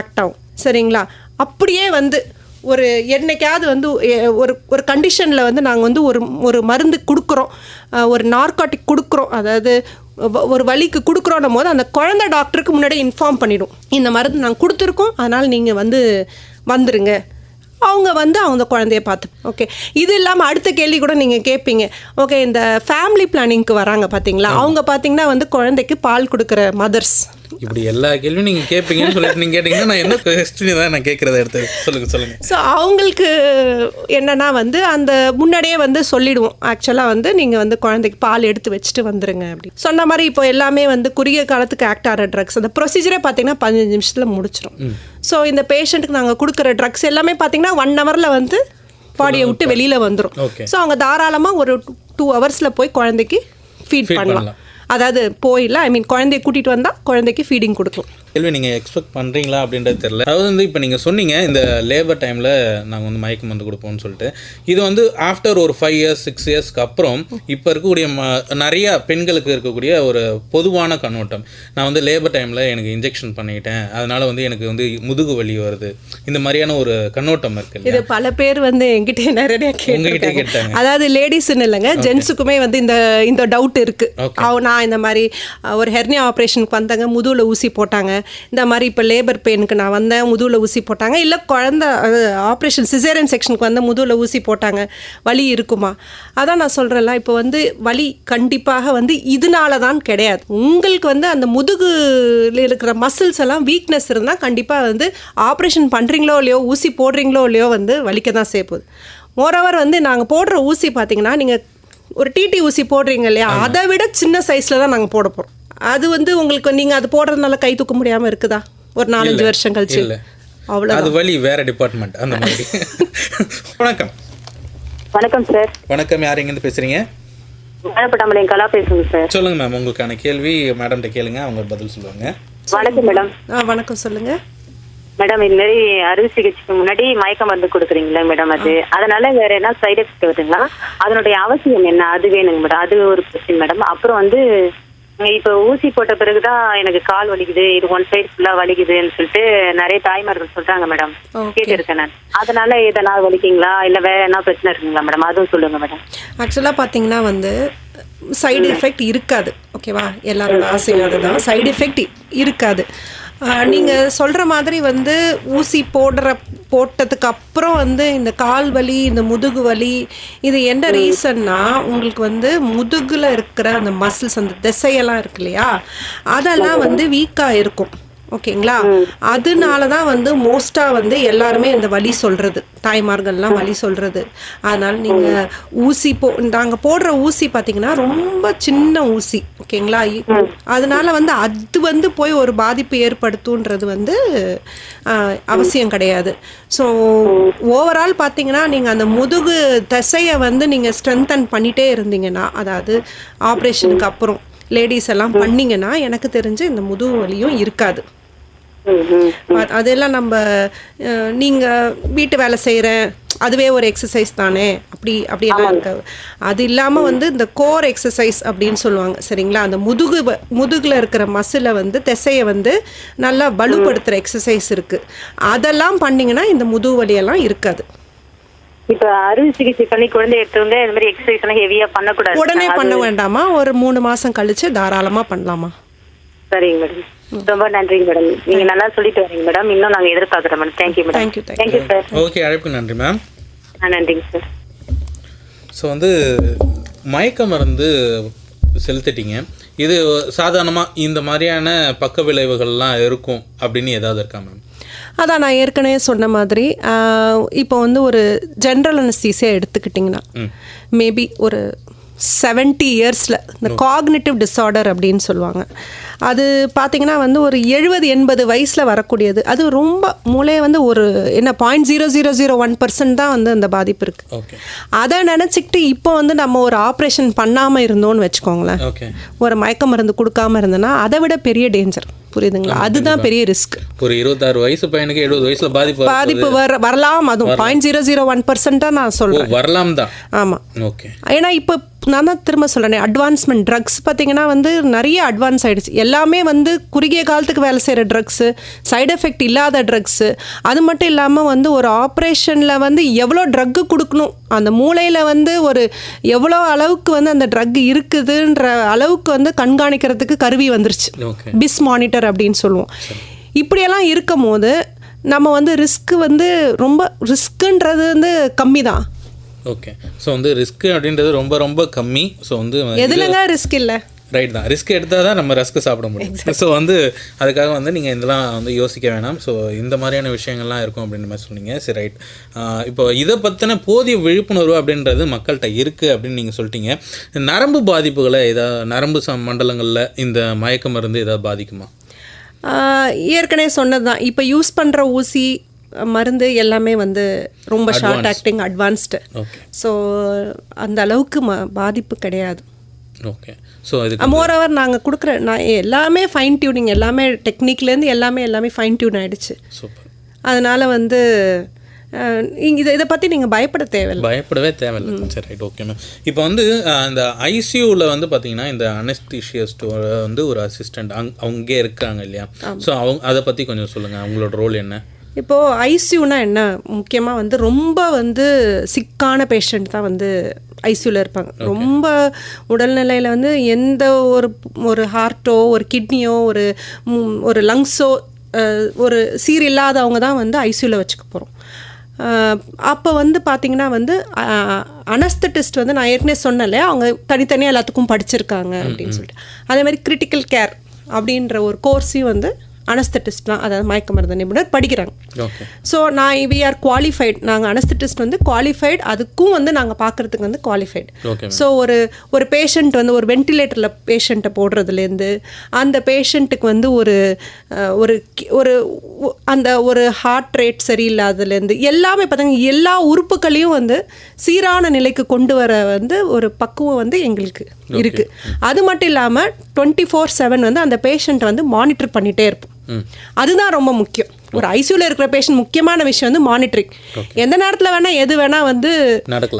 [SPEAKER 2] ஆக்ட் ஆகும். சரிங்களா. அப்படியே வந்து ஒரு என்னைக்காவது வந்து ஒரு கண்டிஷனில் வந்து நாங்கள் வந்து ஒரு மருந்து கொடுக்குறோம், ஒரு நார்காட்டிக் கொடுக்குறோம், அதாவது ஒரு வலிக்கு கொடுக்குறோன்னும் போது அந்த குழந்தை டாக்டருக்கு முன்னாடி இன்ஃபார்ம் பண்ணிவிடும், இந்த மருந்து நாங்கள் கொடுத்துருக்கோம், அதனால் நீங்கள் வந்துருங்க. அவங்க வந்து அவங்க குழந்தைய பார்த்து. ஓகே, இது இல்லாமல் அடுத்த கேள்வி கூட நீங்கள் கேட்பீங்க. ஓகே, இந்த ஃபேமிலி பிளானிங்க்கு வராங்க பார்த்தீங்களா, அவங்க பார்த்தீங்கன்னா வந்து குழந்தைக்கு பால் கொடுக்குற மதர்ஸ்.
[SPEAKER 1] இப்படி எல்லா கேள்வியும் நீங்கள் கேட்பீங்கன்னு சொல்லிட்டு நீங்கள் கேட்டிங்கன்னா நான் என்ன கொஸ்டின் தான் நான் கேட்குறத எடுத்து சொல்லுங்கள்.
[SPEAKER 2] ஸோ அவங்களுக்கு என்னென்னா வந்து அந்த முன்னாடியே வந்து சொல்லிவிடுவோம், ஆக்சுவலாக வந்து நீங்கள் வந்து குழந்தைக்கு பால் எடுத்து வச்சுட்டு வந்துடுங்க அப்படி சொன்ன மாதிரி. இப்போ எல்லாமே வந்து குறுகிய காலத்துக்கு ஆக்ட் ஆகிற ட்ரக்ஸ், அந்த ப்ரொசீஜரே பார்த்தீங்கன்னா 15 நிமிஷத்தில் முடிச்சிடும். ஸோ இந்த பேஷண்ட்டுக்கு நாங்கள் கொடுக்குற ட்ரக்ஸ் எல்லாமே பார்த்தீங்கன்னா 1 ஹவரில் வந்து பாடியை விட்டு வெளியில் வந்துடும். ஸோ அவங்க தாராளமாக ஒரு 2 ஹவர்ஸில் போய் குழந்தைக்கு ஃபீட் பண்ணலாம். அதாவது குழந்தைய கூட்டிகிட்டு வந்தால் குழந்தைக்கு ஃபீடிங் கொடுக்கலாம்.
[SPEAKER 1] கேள்வி நீங்கள் எக்ஸ்பெக்ட் பண்ணுறீங்களா அப்படின்றது தெரியல. அதாவது வந்து இப்போ நீங்கள் சொன்னீங்க இந்த லேபர் டைமில் நாங்கள் வந்து மயக்க மருந்து கொடுப்போம்னு சொல்லிட்டு, இது வந்து ஆஃப்டர் ஒரு 5 இயர்ஸ் 6 இயர்ஸ்க்கு அப்புறம் இப்போ இருக்கக்கூடிய நிறையா பெண்களுக்கு இருக்கக்கூடிய ஒரு பொதுவான கண்ணோட்டம், நான் வந்து லேபர் டைமில் எனக்கு இன்ஜெக்ஷன் பண்ணிட்டேன், அதனால் வந்து எனக்கு வந்து முதுகு வலி வருது, இந்த மாதிரியான ஒரு கண்ணோட்டம் இருக்குது.
[SPEAKER 2] இது பல பேர் வந்து எங்கிட்ட நிறைய கேட்டாங்க. அதாவது லேடிஸ்ன்னு இல்லைங்க, ஜென்ஸுக்குமே வந்து இந்த டவுட் இருக்குது. நான் இந்த மாதிரி ஒரு ஹெர்னியா ஆப்ரேஷனுக்கு வந்தாங்க, முதுகில் ஊசி போட்டாங்க, இந்த மாதிரி இப்போ லேபர் பெயினுக்கு நான் வந்தேன், முதுகில் ஊசி போட்டாங்க, இல்லை குழந்தை ஆப்ரேஷன் சிசேரியன் செக்ஷனுக்கு வந்த முதுகில் ஊசி போட்டாங்க, வலி இருக்குமா? அதான் நான் சொல்கிறேன்ல, இப்போ வந்து வலி கண்டிப்பாக வந்து இதனால தான் கிடையாது. உங்களுக்கு வந்து அந்த முதுகில் இருக்கிற மசில்ஸ் எல்லாம் வீக்னஸ் இருந்தால் கண்டிப்பாக வந்து ஆப்ரேஷன் பண்ணுறீங்களோ இல்லையோ, ஊசி போடுறீங்களோ இல்லையோ வந்து வலிக்க தான் செய்யப்போகுது. மோரோவர் வந்து நாங்கள் போடுற ஊசி பார்த்தீங்கன்னா, நீங்கள் ஒரு டிடி ஊசி போடுறீங்க இல்லையா, அதை விட சின்ன சைஸில் தான் நாங்கள் போட போகிறோம். அது வந்து உங்களுக்கு நீங்கள் அது போடுறதுனால கை தூக்க முடியாமல் இருக்குதா ஒரு 4-5 வருஷம் கழிச்சு?
[SPEAKER 1] அவ்வளோ அது வலி வேற டிபார்ட்மெண்ட் அந்த மாதிரி.
[SPEAKER 4] வணக்கம் சார்.
[SPEAKER 1] வணக்கம், யார் எங்கேருந்து பேசுறீங்க?
[SPEAKER 4] கலா பேசுங்க சார்.
[SPEAKER 1] சொல்லுங்க மேம், உங்களுக்கான கேள்வி மேடம்கிட்ட கேளுங்க, அவங்க பதில் சொல்லுவாங்க.
[SPEAKER 4] வணக்கம் மேடம்.
[SPEAKER 2] வணக்கம், சொல்லுங்க.
[SPEAKER 4] மேடம் இது மாதிரி அறுவை சிகிச்சைக்கு முன்னாடி மயக்க மருந்து கொடுக்குறீங்களா மேடம்? அதனால வேற என்ன சைடு எஃபெக்ட் வருதுங்களா? அதனுடைய அவசியம் என்ன? அது வேணுங்க மேடம். அது ஒரு கொஸ்டின் மேடம். அப்புறம் வந்து இப்போ ஊசி போட்ட பிறகுதான் எனக்கு கால் வலிக்குது, இது ஒன் சைடு ஃபுல்லா வலிக்குதுன்னு சொல்லிட்டு நிறைய தாய்மார்கள் சொல்றாங்க மேடம். கேட்டிருக்கேன் நான். அதனால எதனா வலிக்குங்களா இல்ல வேற என்ன பிரச்சனை இருக்குங்களா மேடம்? அதுவும் சொல்லுங்க மேடம்.
[SPEAKER 2] ஆக்சுவலாக பார்த்தீங்கன்னா வந்து சைடு எஃபெக்ட் இருக்காது. ஓகேவா? எல்லாரோட ஆசையோட தான் சைடு எஃபெக்ட் இருக்காது. நீங்கள் சொல்கிற மாதிரி வந்து ஊசி போட்டதுக்கு அப்புறம் வந்து இந்த கால் வலி, இந்த முதுகு வலி, இது என்ன ரீசன்னா உங்களுக்கு வந்து முதுகில் இருக்கிற அந்த மசில்ஸ், அந்த திசையெல்லாம் இருக்கு இல்லையா, அதெல்லாம் வந்து வீக்காக இருக்கும். ஓகேங்களா? அதனால தான் வந்து மோஸ்ட்டாக வந்து எல்லாருமே இந்த வலி சொல்கிறது, தாய்மார்கள்லாம் வலி சொல்கிறது. அதனால் நீங்கள் ஊசி நாங்கள் போடுற ஊசி பார்த்திங்கன்னா ரொம்ப சின்ன ஊசி. ஓகேங்களா? அதனால வந்து அது வந்து போய் ஒரு பாதிப்பு ஏற்படுத்துன்றது வந்து அவசியம் கிடையாது. ஸோ ஓவரால் பார்த்திங்கன்னா நீங்கள் அந்த முதுகு தசையை வந்து நீங்கள் ஸ்ட்ரென்தன் பண்ணிகிட்டே இருந்தீங்கன்னா, அதாவது ஆப்ரேஷனுக்கு அப்புறம் லேடிஸ் எல்லாம் பண்ணிங்கன்னா எனக்கு தெரிஞ்சு இந்த முதுகு வலியும் இருக்காது. அதெல்லாம் நம்ம நீங்கள் வீட்டு வேலை செய்கிறேன் அதுவே ஒரு எக்ஸசைஸ் தானே, அப்படியெல்லாம் இருக்காது. அது இல்லாமல் வந்து இந்த கோர் எக்ஸசைஸ் அப்படின்னு சொல்லுவாங்க. சரிங்களா? அந்த முதுகில் இருக்கிற மசிலை வந்து திசையை வந்து நல்லா வலுப்படுத்துகிற எக்ஸசைஸ் இருக்குது. அதெல்லாம் பண்ணிங்கன்னா இந்த முதுகு வலியெல்லாம் இருக்காது.
[SPEAKER 4] இப்ப அறுவை சிகிச்சை பண்ணி குழந்தை எடுத்தவங்க இந்த மாதிரி எக்ஸசைஸ் எல்லாம் ஹெவியா பண்ணக்கூடாது.
[SPEAKER 2] உடனே பண்ண வேண்டாமா, ஒரு 3 மாசம் கழிச்சு தாராளமா பண்ணலாமா?
[SPEAKER 4] சரிங்க மேடம். ரொம்ப நன்றிங்க மேடம். நீங்க நல்லா சொல்லிட்டு வரீங்க மேடம். இன்னும் நாங்க எதிர்பார்க்கிறோம் madam. Thank you madam. Thank you sir.
[SPEAKER 1] Okay, அழைப்பு நன்றி மேம்.
[SPEAKER 4] நன்றிங்க சார்.
[SPEAKER 1] ஸோ வந்து மயக்க மருந்து செலுத்திட்டீங்க, இது சாதாரணமாக இந்த மாதிரியான பக்க விளைவுகள்லாம் இருக்கும் அப்படின்னு ஏதாவது இருக்கா மேம்?
[SPEAKER 2] அதான் நான் ஏற்கனவே சொன்ன மாதிரி இப்போ வந்து ஒரு ஜென்ரல் அனஸ்தீசியா எடுத்துக்கிட்டிங்கன்னா மேபி ஒரு 70 இயர்ஸில் இந்த காக்னிட்டிவ் டிஸார்டர் அப்படின்னு சொல்லுவாங்க. அது பார்த்திங்கன்னா வந்து ஒரு 70-80 வயசில் வரக்கூடியது. அது ரொம்ப மூளையை வந்து ஒரு 0.0001% தான் வந்து அந்த பாதிப்பு இருக்குது. அதை நினச்சிக்கிட்டு இப்போ வந்து நம்ம ஒரு ஆப்ரேஷன் பண்ணாமல் இருந்தோன்னு வச்சுக்கோங்களேன், ஒரு மயக்க மருந்து கொடுக்காம இருந்தோன்னா அதை விட பெரிய டேஞ்சர். புரியுதுங்களா? அதுதான் பெரிய ரிஸ்க்.
[SPEAKER 1] ஒரு 26 வயசு பையனுக்கு 70 வயசுல பாதிப்பு
[SPEAKER 2] வரலாம். அதுவும் 0.001% தான் நான் சொல்றேன்.
[SPEAKER 1] வரலாம் தான்.
[SPEAKER 2] ஆமா. ஓகே. ஏன்னா இப்போ நான் தான் திரும்ப சொல்றேன், அட்வான்ஸ்மெண்ட் ட்ரக்ஸ் பார்த்தீங்கன்னா வந்து நிறைய அட்வான்ஸ் ஆயிடுச்சு. எல்லாமே வந்து குறுகிய காலத்துக்கு வேலை செய்கிற ட்ரக்ஸு, சைடு எஃபெக்ட் இல்லாத ட்ரக்ஸு. அது மட்டும் இல்லாமல் வந்து ஒரு ஆப்ரேஷனில் வந்து எவ்வளோ ட்ரக்கு கொடுக்கணும், அந்த மூளையில் வந்து ஒரு எவ்வளோ அளவுக்கு வந்து அந்த ட்ரக் இருக்குதுன்ற அளவுக்கு வந்து கண்காணிக்கிறதுக்கு கருவி வந்துருச்சு. பிஸ் மானிட்டர் அப்படின்னு சொல்லுவோம். இப்படியெல்லாம் இருக்கும் போது நம்ம வந்து ரிஸ்க் வந்து ரொம்ப ரிஸ்க்குன்றது வந்து கம்மி தான்.
[SPEAKER 1] ஓகே. ஸோ வந்து ரிஸ்க் அப்படின்றது ரொம்ப ரொம்ப கம்மி. ஸோ வந்து
[SPEAKER 2] எதுலங்க ரிஸ்க் இல்லை?
[SPEAKER 1] ரைட் தான். ரிஸ்க் எடுத்தால் தான் நம்ம ரஸ்க்கு சாப்பிட முடியும். ஸோ வந்து அதுக்காக வந்து நீங்கள் இதெல்லாம் வந்து யோசிக்க வேணாம். ஸோ இந்த மாதிரியான விஷயங்கள்லாம் இருக்கும் அப்படின்ற மாதிரி சொன்னீங்க. சரி, ரைட். இப்போ இதை பற்றின போதிய விழிப்புணர்வு அப்படின்றது மக்கள்கிட்ட இருக்குது அப்படின்னு நீங்கள் சொல்லிட்டீங்க. நரம்பு பாதிப்புகளை ஏதாவது நரம்பு மண்டலங்களில் இந்த மயக்க மருந்து ஏதாவது பாதிக்குமா?
[SPEAKER 2] ஏற்கனவே சொன்னது தான். இப்போ யூஸ் பண்ணுற ஊசி மருந்து எல்லாமே வந்து ரொம்ப ஷார்ட் ஆக்டிங், அட்வான்ஸ்டு. ஸோ அந்த அளவுக்கு பாதிப்பு கிடையாது.
[SPEAKER 1] ஓகே. ஸோ அது
[SPEAKER 2] மோரோவர் நாங்கள் கொடுக்குற எல்லாமே ஃபைன் டியூனிங், எல்லாமே டெக்னிக்லேருந்து எல்லாமே ஃபைன் டியூன் ஆகிடுச்சு.
[SPEAKER 1] சூப்பர்.
[SPEAKER 2] அதனால் வந்து இதை பற்றி நீங்கள்
[SPEAKER 1] பயப்படவே தேவையில்லை. சரி, ரைட். Okay ma'am. இப்போ வந்து இந்த ஐசியூவில் வந்து பார்த்தீங்கன்னா இந்த அனஸ்தீஷியஸ்ட் வந்து ஒரு அசிஸ்டண்ட் அவங்க இருக்காங்க இல்லையா? ஸோ அதை பற்றி கொஞ்சம் சொல்லுங்கள், அவங்களோட ரோல் என்ன?
[SPEAKER 2] இப்போது ஐசியூனா என்ன, முக்கியமாக வந்து ரொம்ப வந்து சிக்கான பேஷண்ட் தான் வந்து ஐசியூவில் இருப்பாங்க. ரொம்ப உடல்நிலையில் வந்து எந்த ஒரு ஹார்ட்டோ ஒரு கிட்னியோ ஒரு லங்ஸோ ஒரு இல்லாதவங்க தான் வந்து ஐசியூவில் வச்சுக்க போகிறோம். அப்போ வந்து பார்த்திங்கன்னா வந்து அனஸ்தட்டிஸ்ட் வந்து நான் ஏற்கனவே சொன்னல, அவங்க தனித்தனியாக எல்லாத்துக்கும் படிச்சிருக்காங்க அப்படின்னு சொல்லிட்டு. அதே மாதிரி கிரிட்டிக்கல் கேர் அப்படின்ற ஒரு கோர்ஸையும் வந்து அனஸ்தட்டிஸ்ட்லாம், அதாவது மயக்க மருந்து நிபுணர் படிக்கிறாங்க. So we are qualified. நாங்கள் அனஸ்தட்டிஸ்ட் வந்து குவாலிஃபைட், அதுக்கும் வந்து நாங்கள் பார்க்குறதுக்கு வந்து குவாலிஃபைட். ஸோ ஒரு பேஷண்ட் வந்து ஒரு வென்டிலேட்டரில் பேஷண்ட்டை போடுறதுலேருந்து அந்த பேஷண்ட்டுக்கு வந்து அந்த ஒரு ஹார்ட் ரேட் சரியில்லாததுலேருந்து எல்லாமே பார்த்தீங்கன்னா எல்லா உறுப்புகளையும் வந்து சீரான நிலைக்கு கொண்டு வர வந்து ஒரு பக்குவம் வந்து எங்களுக்கு இருக்குது. அது மட்டும் இல்லாமல் 24/7 வந்து அந்த பேஷண்ட்டை வந்து மானிட்டர் பண்ணிகிட்டே இருப்போம். அதுதான் ரொம்ப முக்கியம். ஒரு ஐசியூவில் இருக்கிற பேஷண்ட் முக்கியமான விஷயம் வந்து மானிட்டரிங். எந்த நேரத்தில் வேணால் எது வேணால் வந்து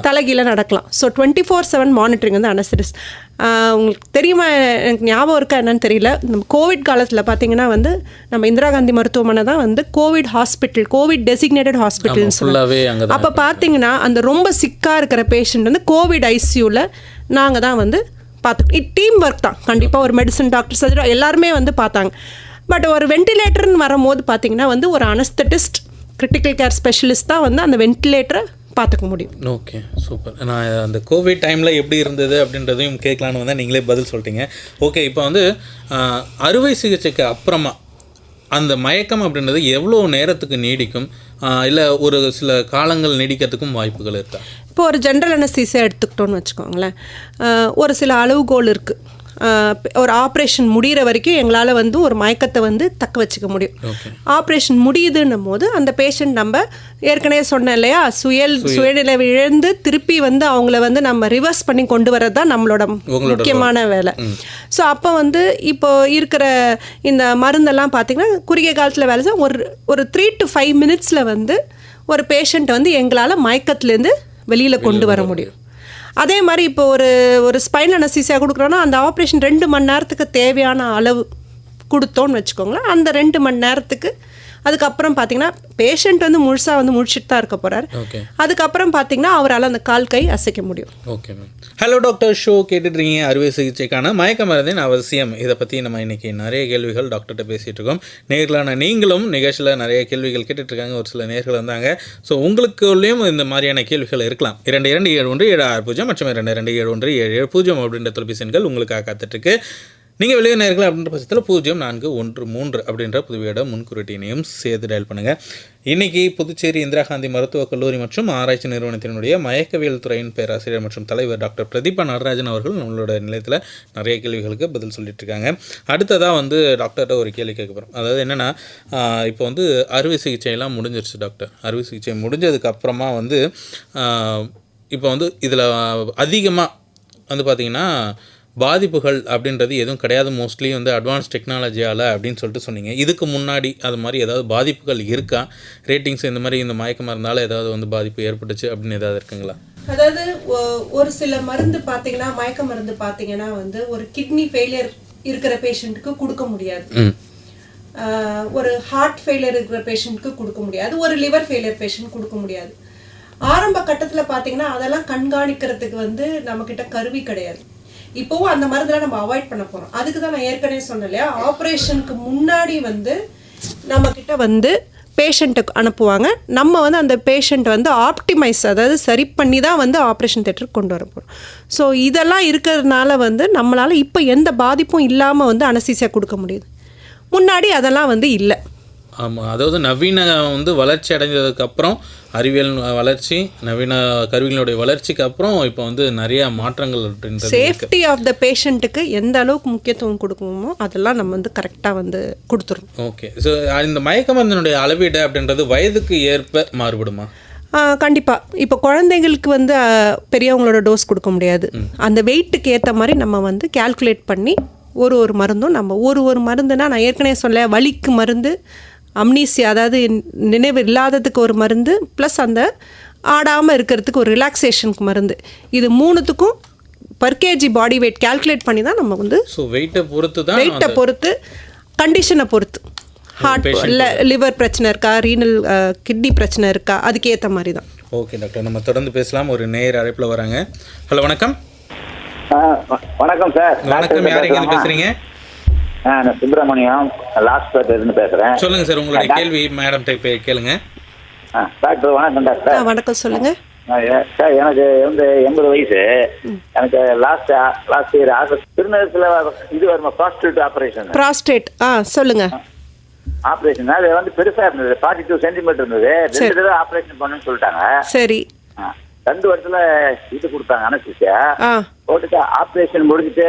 [SPEAKER 2] தலைகீழ நடக்கலாம். ஸோ 24/7 மானிட்டரிங் வந்து அனஸ்தெடிஸ்ட். உங்களுக்கு தெரியுமா, எனக்கு ஞாபகம் இருக்கா என்னன்னு தெரியல, நம்ம கோவிட் காலத்தில் பார்த்தீங்கன்னா வந்து நம்ம இந்திரா காந்தி மருத்துவமனை தான் வந்து கோவிட் ஹாஸ்பிட்டல், கோவிட் டெசிக்னேட்டட் ஹாஸ்பிட்டல்னு சொல்லுவாங்க. அப்போ பார்த்தீங்கன்னா அந்த ரொம்ப சிக்காக இருக்கிற பேஷண்ட் வந்து கோவிட் ஐசியூவில் நாங்கள் தான் வந்து பார்த்து டீம் ஒர்க் தான். கண்டிப்பாக ஒரு மெடிசன் டாக்டர் சர்ஜரி எல்லாருமே வந்து பார்த்தாங்க. பட் ஒரு வென்டிலேட்டர்னு வரும்போது பார்த்தீங்கன்னா வந்து ஒரு அனஸ்தெட்டிஸ்ட், கிரிட்டிக்கல் கேர் ஸ்பெஷலிஸ்ட் தான் வந்து அந்த வென்டிலேட்டரை பார்த்துக்க முடியும்.
[SPEAKER 1] Okay, super. நான் அந்த கோவிட் டைமில் எப்படி இருந்தது அப்படின்றதையும் கேட்கலான்னு வந்தால் நீங்களே பதில் சொல்லிட்டீங்க. ஓகே, இப்போ வந்து அறுவை சிகிச்சைக்கு அப்புறமா அந்த மயக்கம் அப்படின்றது எவ்வளோ நேரத்துக்கு நீடிக்கும், இல்லை ஒரு சில காலங்கள் நீடிக்கிறதுக்கும் வாய்ப்புகள் இருக்கா?
[SPEAKER 2] இப்போ ஒரு ஜென்ரல் அனஸ்தீசியா எடுத்துக்கிட்டோன்னு வச்சுக்கோங்களேன், ஒரு சில அளவுகோல் இருக்குது. ஒரு ஆப்ரேஷன் முடிகிற வரைக்கும் எங்களால் வந்து ஒரு மயக்கத்தை வந்து தக்க வச்சுக்க முடியும். ஆப்ரேஷன் முடியுதுன்னும் போது அந்த பேஷண்ட் நம்ம ஏற்கனவே சொன்னேன் இல்லையா, சுயநிலை இழந்து திருப்பி வந்து அவங்கள வந்து நம்ம ரிவர்ஸ் பண்ணி கொண்டு வரது தான் நம்மளோட முக்கியமான வேலை. ஸோ அப்போ வந்து இப்போ இருக்கிற இந்த மருந்தெல்லாம் பார்த்திங்கன்னா குறுகிய காலத்தில் வேலை செய்ய ஒரு 3 to 5 minutes வந்து ஒரு பேஷண்ட்டை வந்து எங்களால் மயக்கத்துலேருந்து வெளியில் கொண்டு வர முடியும். அதே மாதிரி இப்போ ஒரு ஸ்பைனல் அனஸ்தீசியா கொடுக்குறோன்னா அந்த ஆப்ரேஷன் 2 மணி நேரத்துக்கு தேவையான அளவு கொடுத்தோன்னு வச்சுக்கோங்களேன். அந்த 2 மணி நேரத்துக்கு அதுக்கப்புறம் பார்த்தீங்கன்னா பேஷண்ட் வந்து முழுசாக வந்து முடிச்சுட்டு தான் இருக்க போகிறார். அதுக்கப்புறம் பார்த்தீங்கன்னா அவரால் அந்த கால் கை அசைக்க முடியும்.
[SPEAKER 1] Okay ma'am. Hello doctor show கேட்டுட்ருக்கீங்க. அறுவை சிகிச்சைக்கான மயக்க மருந்தின் அவசியம், இதை பற்றி நம்ம இன்றைக்கி நிறைய கேள்விகள் டாக்டர்கிட்ட பேசிகிட்டு இருக்கோம். நேர்களான நீங்களும் நிகழ்ச்சியில் நிறைய கேள்விகள் கேட்டுட்ருக்காங்க. ஒரு சில நேர்கள் வந்தாங்க. ஸோ உங்களுக்குள்ளேயும் இந்த மாதிரியான கேள்விகள் இருக்கலாம். 227176 மற்றும் 227177 அப்படின்ற தொலைபேசி எண்கள் உங்களுக்காக காத்துட்ருக்கு. நீங்கள் வெளியே நேர்கள் அப்படின்ற பட்சத்தில் 0413 அப்படின்ற புதுவையோட முன்குறியீட்டையும் சேர்த்து டயல் பண்ணுங்கள். இன்றைக்கி புதுச்சேரி இந்திரா காந்தி மருத்துவக் கல்லூரி மற்றும் ஆராய்ச்சி நிறுவனத்தினுடைய மயக்கவியல் துறையின் பேராசிரியர் மற்றும் தலைவர் டாக்டர் பிரதீபா நடராஜன் அவர்கள் நம்மளோட நிலையத்தில் நிறைய கேள்விகளுக்கு பதில் சொல்லிட்டு இருக்காங்க. அடுத்ததாக வந்து டாக்டர்கிட்ட ஒரு கேள்வி கேட்க போகிறோம். அதாவது என்னென்னா, இப்போ வந்து அறுவை சிகிச்சையெல்லாம் முடிஞ்சிருச்சு டாக்டர். அறுவை சிகிச்சை முடிஞ்சதுக்கப்புறமா வந்து இப்போ வந்து இதில் அதிகமாக வந்து பார்த்திங்கன்னா பாதிப்புகள் அப்படின்றது எதுவும் கிடையாது, மோஸ்ட்லி வந்து அட்வான்ஸ் டெக்னாலஜியால் அப்படின்னு சொல்லிட்டு சொன்னீங்க. இதுக்கு முன்னாடி அது மாதிரி ஏதாவது பாதிப்புகள் இருக்கா? ரேட்டிங்ஸ் இந்த மாதிரி இந்த மயக்கமாக இருந்தாலும் ஏதாவது வந்து பாதிப்பு ஏற்பட்டுச்சு அப்படின்னு ஏதாவது இருக்குங்களா?
[SPEAKER 2] அதாவது ஒரு சில மருந்து பார்த்தீங்கன்னா, மயக்க மருந்து பார்த்தீங்கன்னா வந்து ஒரு கிட்னி ஃபெயிலியர் இருக்கிற பேஷண்ட்டுக்கு கொடுக்க முடியாது, ஒரு ஹார்ட் ஃபெயிலியர் இருக்கிற பேஷண்ட்டுக்கு கொடுக்க முடியாது, ஒரு லிவர் ஃபெயிலியர் பேஷண்ட் கொடுக்க முடியாது. ஆரம்ப கட்டத்தில் பார்த்தீங்கன்னா அதெல்லாம் கண்காணிக்கிறதுக்கு வந்து நம்மக்கிட்ட கருவி கிடையாது. இப்போவும் அந்த மருந்தெல்லாம் நம்ம அவாய்ட் பண்ண போகிறோம். அதுக்கு தான் நான் ஏற்கனவே சொன்னேன் இல்லையா, ஆப்ரேஷனுக்கு முன்னாடி வந்து நம்மக்கிட்ட வந்து பேஷண்ட்டுக்கு அனுப்புவாங்க. நம்ம வந்து அந்த பேஷண்ட்டை வந்து ஆப்டிமைஸ், அதாவது சரி பண்ணி தான் வந்து ஆப்ரேஷன் தியேட்டருக்கு கொண்டு வர போகிறோம். ஸோ இதெல்லாம் இருக்கிறதுனால வந்து நம்மளால் இப்போ எந்த பாதிப்பும் இல்லாமல் வந்து அனஸ்தீசியா கொடுக்க முடியுது. முன்னாடி அதெல்லாம் வந்து இல்லை.
[SPEAKER 1] ஆமாம், அதாவது நவீன வந்து வளர்ச்சி அடைந்ததுக்கப்புறம், அறிவியல் வளர்ச்சி, நவீன கருவிகளுடைய வளர்ச்சிக்கு அப்புறம் இப்போ வந்து நிறைய மாற்றங்கள்.
[SPEAKER 2] சேஃப்டி ஆஃப் த பேஷண்ட்டுக்கு எந்த அளவுக்கு முக்கியத்துவம் கொடுக்கணுமோ அதெல்லாம் நம்ம வந்து கரெக்டாக வந்து கொடுத்துரும்.
[SPEAKER 1] ஓகே. ஸோ இந்த மயக்க மருந்தினுடைய அளவீடு அப்படின்றது வயதுக்கு ஏற்ப மாறுபடுமா?
[SPEAKER 2] கண்டிப்பாக. இப்போ குழந்தைங்களுக்கு வந்து பெரியவங்களோட டோஸ் கொடுக்க முடியாது. அந்த வெயிட்டுக்கு ஏற்ற மாதிரி நம்ம வந்து கேல்குலேட் பண்ணி ஒரு மருந்தும் நம்ம ஒரு மருந்துனா, நான் ஏற்கனவே சொல்ல, வலிக்கு மருந்து, அம்னீசியா அதாவது நினைவு இல்லாததுக்கு ஒரு மருந்து, ப்ளஸ் அந்த ஆடாமல் இருக்கிறதுக்கு ஒரு ரிலாக்ஸேஷனுக்கு மருந்து, இது 3த்துக்கும் per KG body weight calculate பண்ணி தான் நம்ம வந்து
[SPEAKER 1] வெயிட்டை
[SPEAKER 2] பொறுத்து கண்டிஷனை பொறுத்து, ஹார்ட் லிவர் பிரச்சனை இருக்கா, ரீனல் கிட்னி பிரச்சனை இருக்கா, அதுக்கு ஏற்ற மாதிரி தான்.
[SPEAKER 1] ஓகே டாக்டர், நம்ம தொடர்ந்து பேசலாம். ஒரு நேர் அழைப்பில் வராங்க. ஹலோ, வணக்கம்.
[SPEAKER 5] வணக்கம் சார்.
[SPEAKER 1] வணக்கம், யார் எங்கேருந்து பேசுறீங்க?
[SPEAKER 5] நான் சுப்பிரமணியம் லாஸ்பேட்ல இருந்து பேசுறேன்.
[SPEAKER 1] சொல்லுங்க சார், உங்களுடைய கேள்வி மேடம் கேளுங்க.
[SPEAKER 5] டாக்டர் வணக்கம் டாக்டர்.
[SPEAKER 2] வணக்கம், சொல்லுங்க
[SPEAKER 5] சார். எனக்கு வந்து 80 வயசு. எனக்கு லாஸ்ட் இயர் ஆகஸ்ட் திருநெல்வேலியில் இது வருமா ப்ராஸ்டேட்
[SPEAKER 2] சொல்லுங்க.
[SPEAKER 5] ஆப்ரேஷன் அது வந்து பெருசா இருந்தது, 42 சென்டிமீட்டர் இருந்தது. 2 தடவை ஆப்ரேஷன் பண்ணுன்னு சொல்லிட்டாங்க.
[SPEAKER 2] சரி.
[SPEAKER 5] 2 வருஷத்துல இது கொடுத்தாங்க அனஸ்தீசியா போட்டுட்டு, ஆப்ரேஷன் முடிஞ்சிட்டு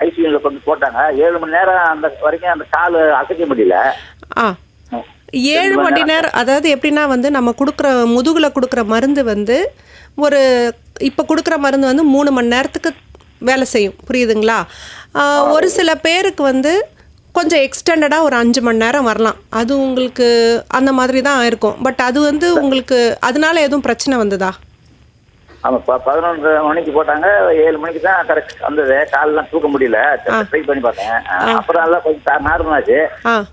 [SPEAKER 5] ஐசியூல கொண்டு போட்டாங்க. 7 மணி நேரம் அந்த வரைக்கும் அந்த கால் அசைக்க முடியல.
[SPEAKER 2] 7 மணி நேரம். அதாவது எப்படின்னா வந்து நம்ம கொடுக்குற முதுகுல கொடுக்குற மருந்து வந்து இப்போ கொடுக்குற மருந்து வந்து 3 மணி நேரத்துக்கு வேலை செய்யும், புரியுதுங்களா? ஒரு சில பேருக்கு வந்து கொஞ்சம் எக்ஸ்டெண்டடாக ஒரு 5 மணி நேரம் வரலாம். அது உங்களுக்கு அந்த மாதிரி தான் இருக்கும். பட் அது வந்து உங்களுக்கு அதனால எதுவும் பிரச்சனை வந்ததா?
[SPEAKER 5] ஆமாம், 11 மணிக்கு போட்டாங்க, 7 மணிக்கு தான் கரெக்ட் வந்தது. காலெல்லாம் தூக்க முடியல, ட்ரை பண்ணி பார்த்தேன். அப்புறம் நல்லா கொஞ்சம் நார்மல் ஆச்சு.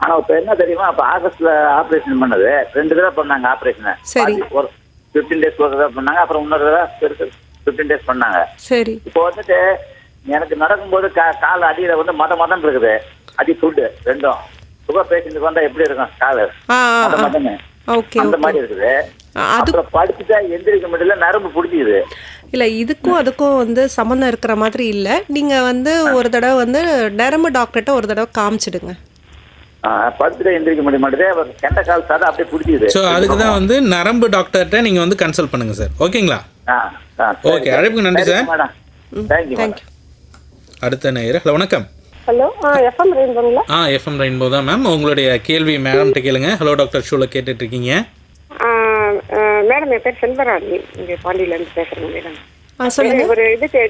[SPEAKER 5] ஆனால் இப்போ என்ன தெரியுமா, அப்போ ஆகஸ்ட்ல ஆப்ரேஷன் பண்ணது 2 தடவை பண்ணாங்க ஆப்ரேஷனை.
[SPEAKER 2] சரி.
[SPEAKER 5] ஒரு 15 டேஸ் ஒரு தடவை பண்ணாங்க, அப்புறம் இன்னொரு தடவை 15 டேஸ் பண்ணாங்க.
[SPEAKER 2] சரி.
[SPEAKER 5] இப்போ வந்துட்டு எனக்கு நடக்கும்போது கால் அடியில வந்து மதம் இருக்குது, அடி ஃபுட்டு ரெண்டும். சுகர் பேஷண்ட்டுக்கு வந்தா எப்படி இருக்கும் காலு, அந்த மாதிரி இருக்குது. அப்புறம் படுத்துட்டா எந்திரிக்க முடியல, நரம்பு பிடிச்சிக்குது.
[SPEAKER 2] இல்லை, இதுக்கும் அதுக்கும் வந்து சம்மந்தம் இருக்கிற மாதிரி இல்லை. நீங்கள் வந்து ஒரு தடவை வந்து நரம்பு டாக்டர்கிட்ட ஒரு தடவை காமிச்சிடுங்க.
[SPEAKER 5] படுத்துட்டா எந்திரிக்க முடிய மாட்டேது, கெண்ட கால் சாதா அப்படியே பிடிச்சிக்குது.
[SPEAKER 1] ஸோ அதுக்கு தான் வந்து நரம்பு டாக்டர்கிட்ட நீங்கள் வந்து கன்சல்ட் பண்ணுங்க சார். ஓகேங்களா? ஓகே, அழைப்புக்கு நன்றி சார்.
[SPEAKER 5] Madam, thank you.
[SPEAKER 1] அடுத்த நேயர். ஹலோ, வணக்கம்.
[SPEAKER 6] ஹலோ, எஃப்எம் ரெயின்போங்களா?
[SPEAKER 1] எஃப்எம் ரெயின்போ தான் மேம். உங்களுடைய கேள்வி மேடம்கிட்ட கேளுங்க. ஹலோ டாக்டர் ஷோவில் கேட்டுட்டு இருக்கீங்க.
[SPEAKER 6] மேடம், என் பேர் செல்வராணி, இங்கே பாண்டியிலேருந்து பேசுகிறேங்க மேடம்.
[SPEAKER 2] சொல்லுங்க.
[SPEAKER 6] ஒரு இதுக்கு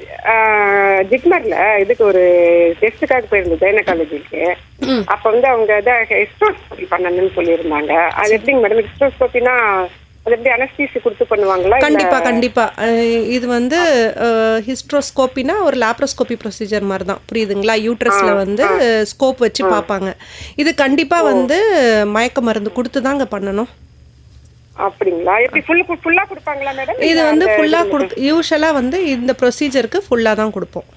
[SPEAKER 6] ஜிக்மரில் இதுக்கு ஒரு டெஸ்ட்டுக்காக போயிருந்தது கைனகாலஜிக்கு. அப்போ வந்து அவங்க இதை ஹிஸ்டோஸ்கோபி பண்ணணும்னு சொல்லியிருந்தாங்க. அது எப்படிங்க மேடம்? ஹிஸ்டோஸ்கோப்பினா அது எப்படி அனஸ்தீசி கொடுத்து பண்ணுவாங்களா?
[SPEAKER 2] கண்டிப்பா. இது வந்து ஹிஸ்ட்ரோஸ்கோப்பினா ஒரு லாப்ரோஸ்கோபி ப்ரொசீஜர் மாதிரி தான், புரியுதுங்களா? யூட்ரஸில் வந்து ஸ்கோப் வச்சு பார்ப்பாங்க. இது கண்டிப்பாக வந்து மயக்க மருந்து கொடுத்து தாங்க பண்ணணும்.
[SPEAKER 6] அப்படிங்களா? எப்படி ஃபுல்லாக கொடுப்பாங்களா மேடம்?
[SPEAKER 2] இது வந்து ஃபுல்லாக யூஸ்வலாக வந்து இந்த ப்ரொசீஜருக்கு ஃபுல்லாக தான் கொடுப்போம்.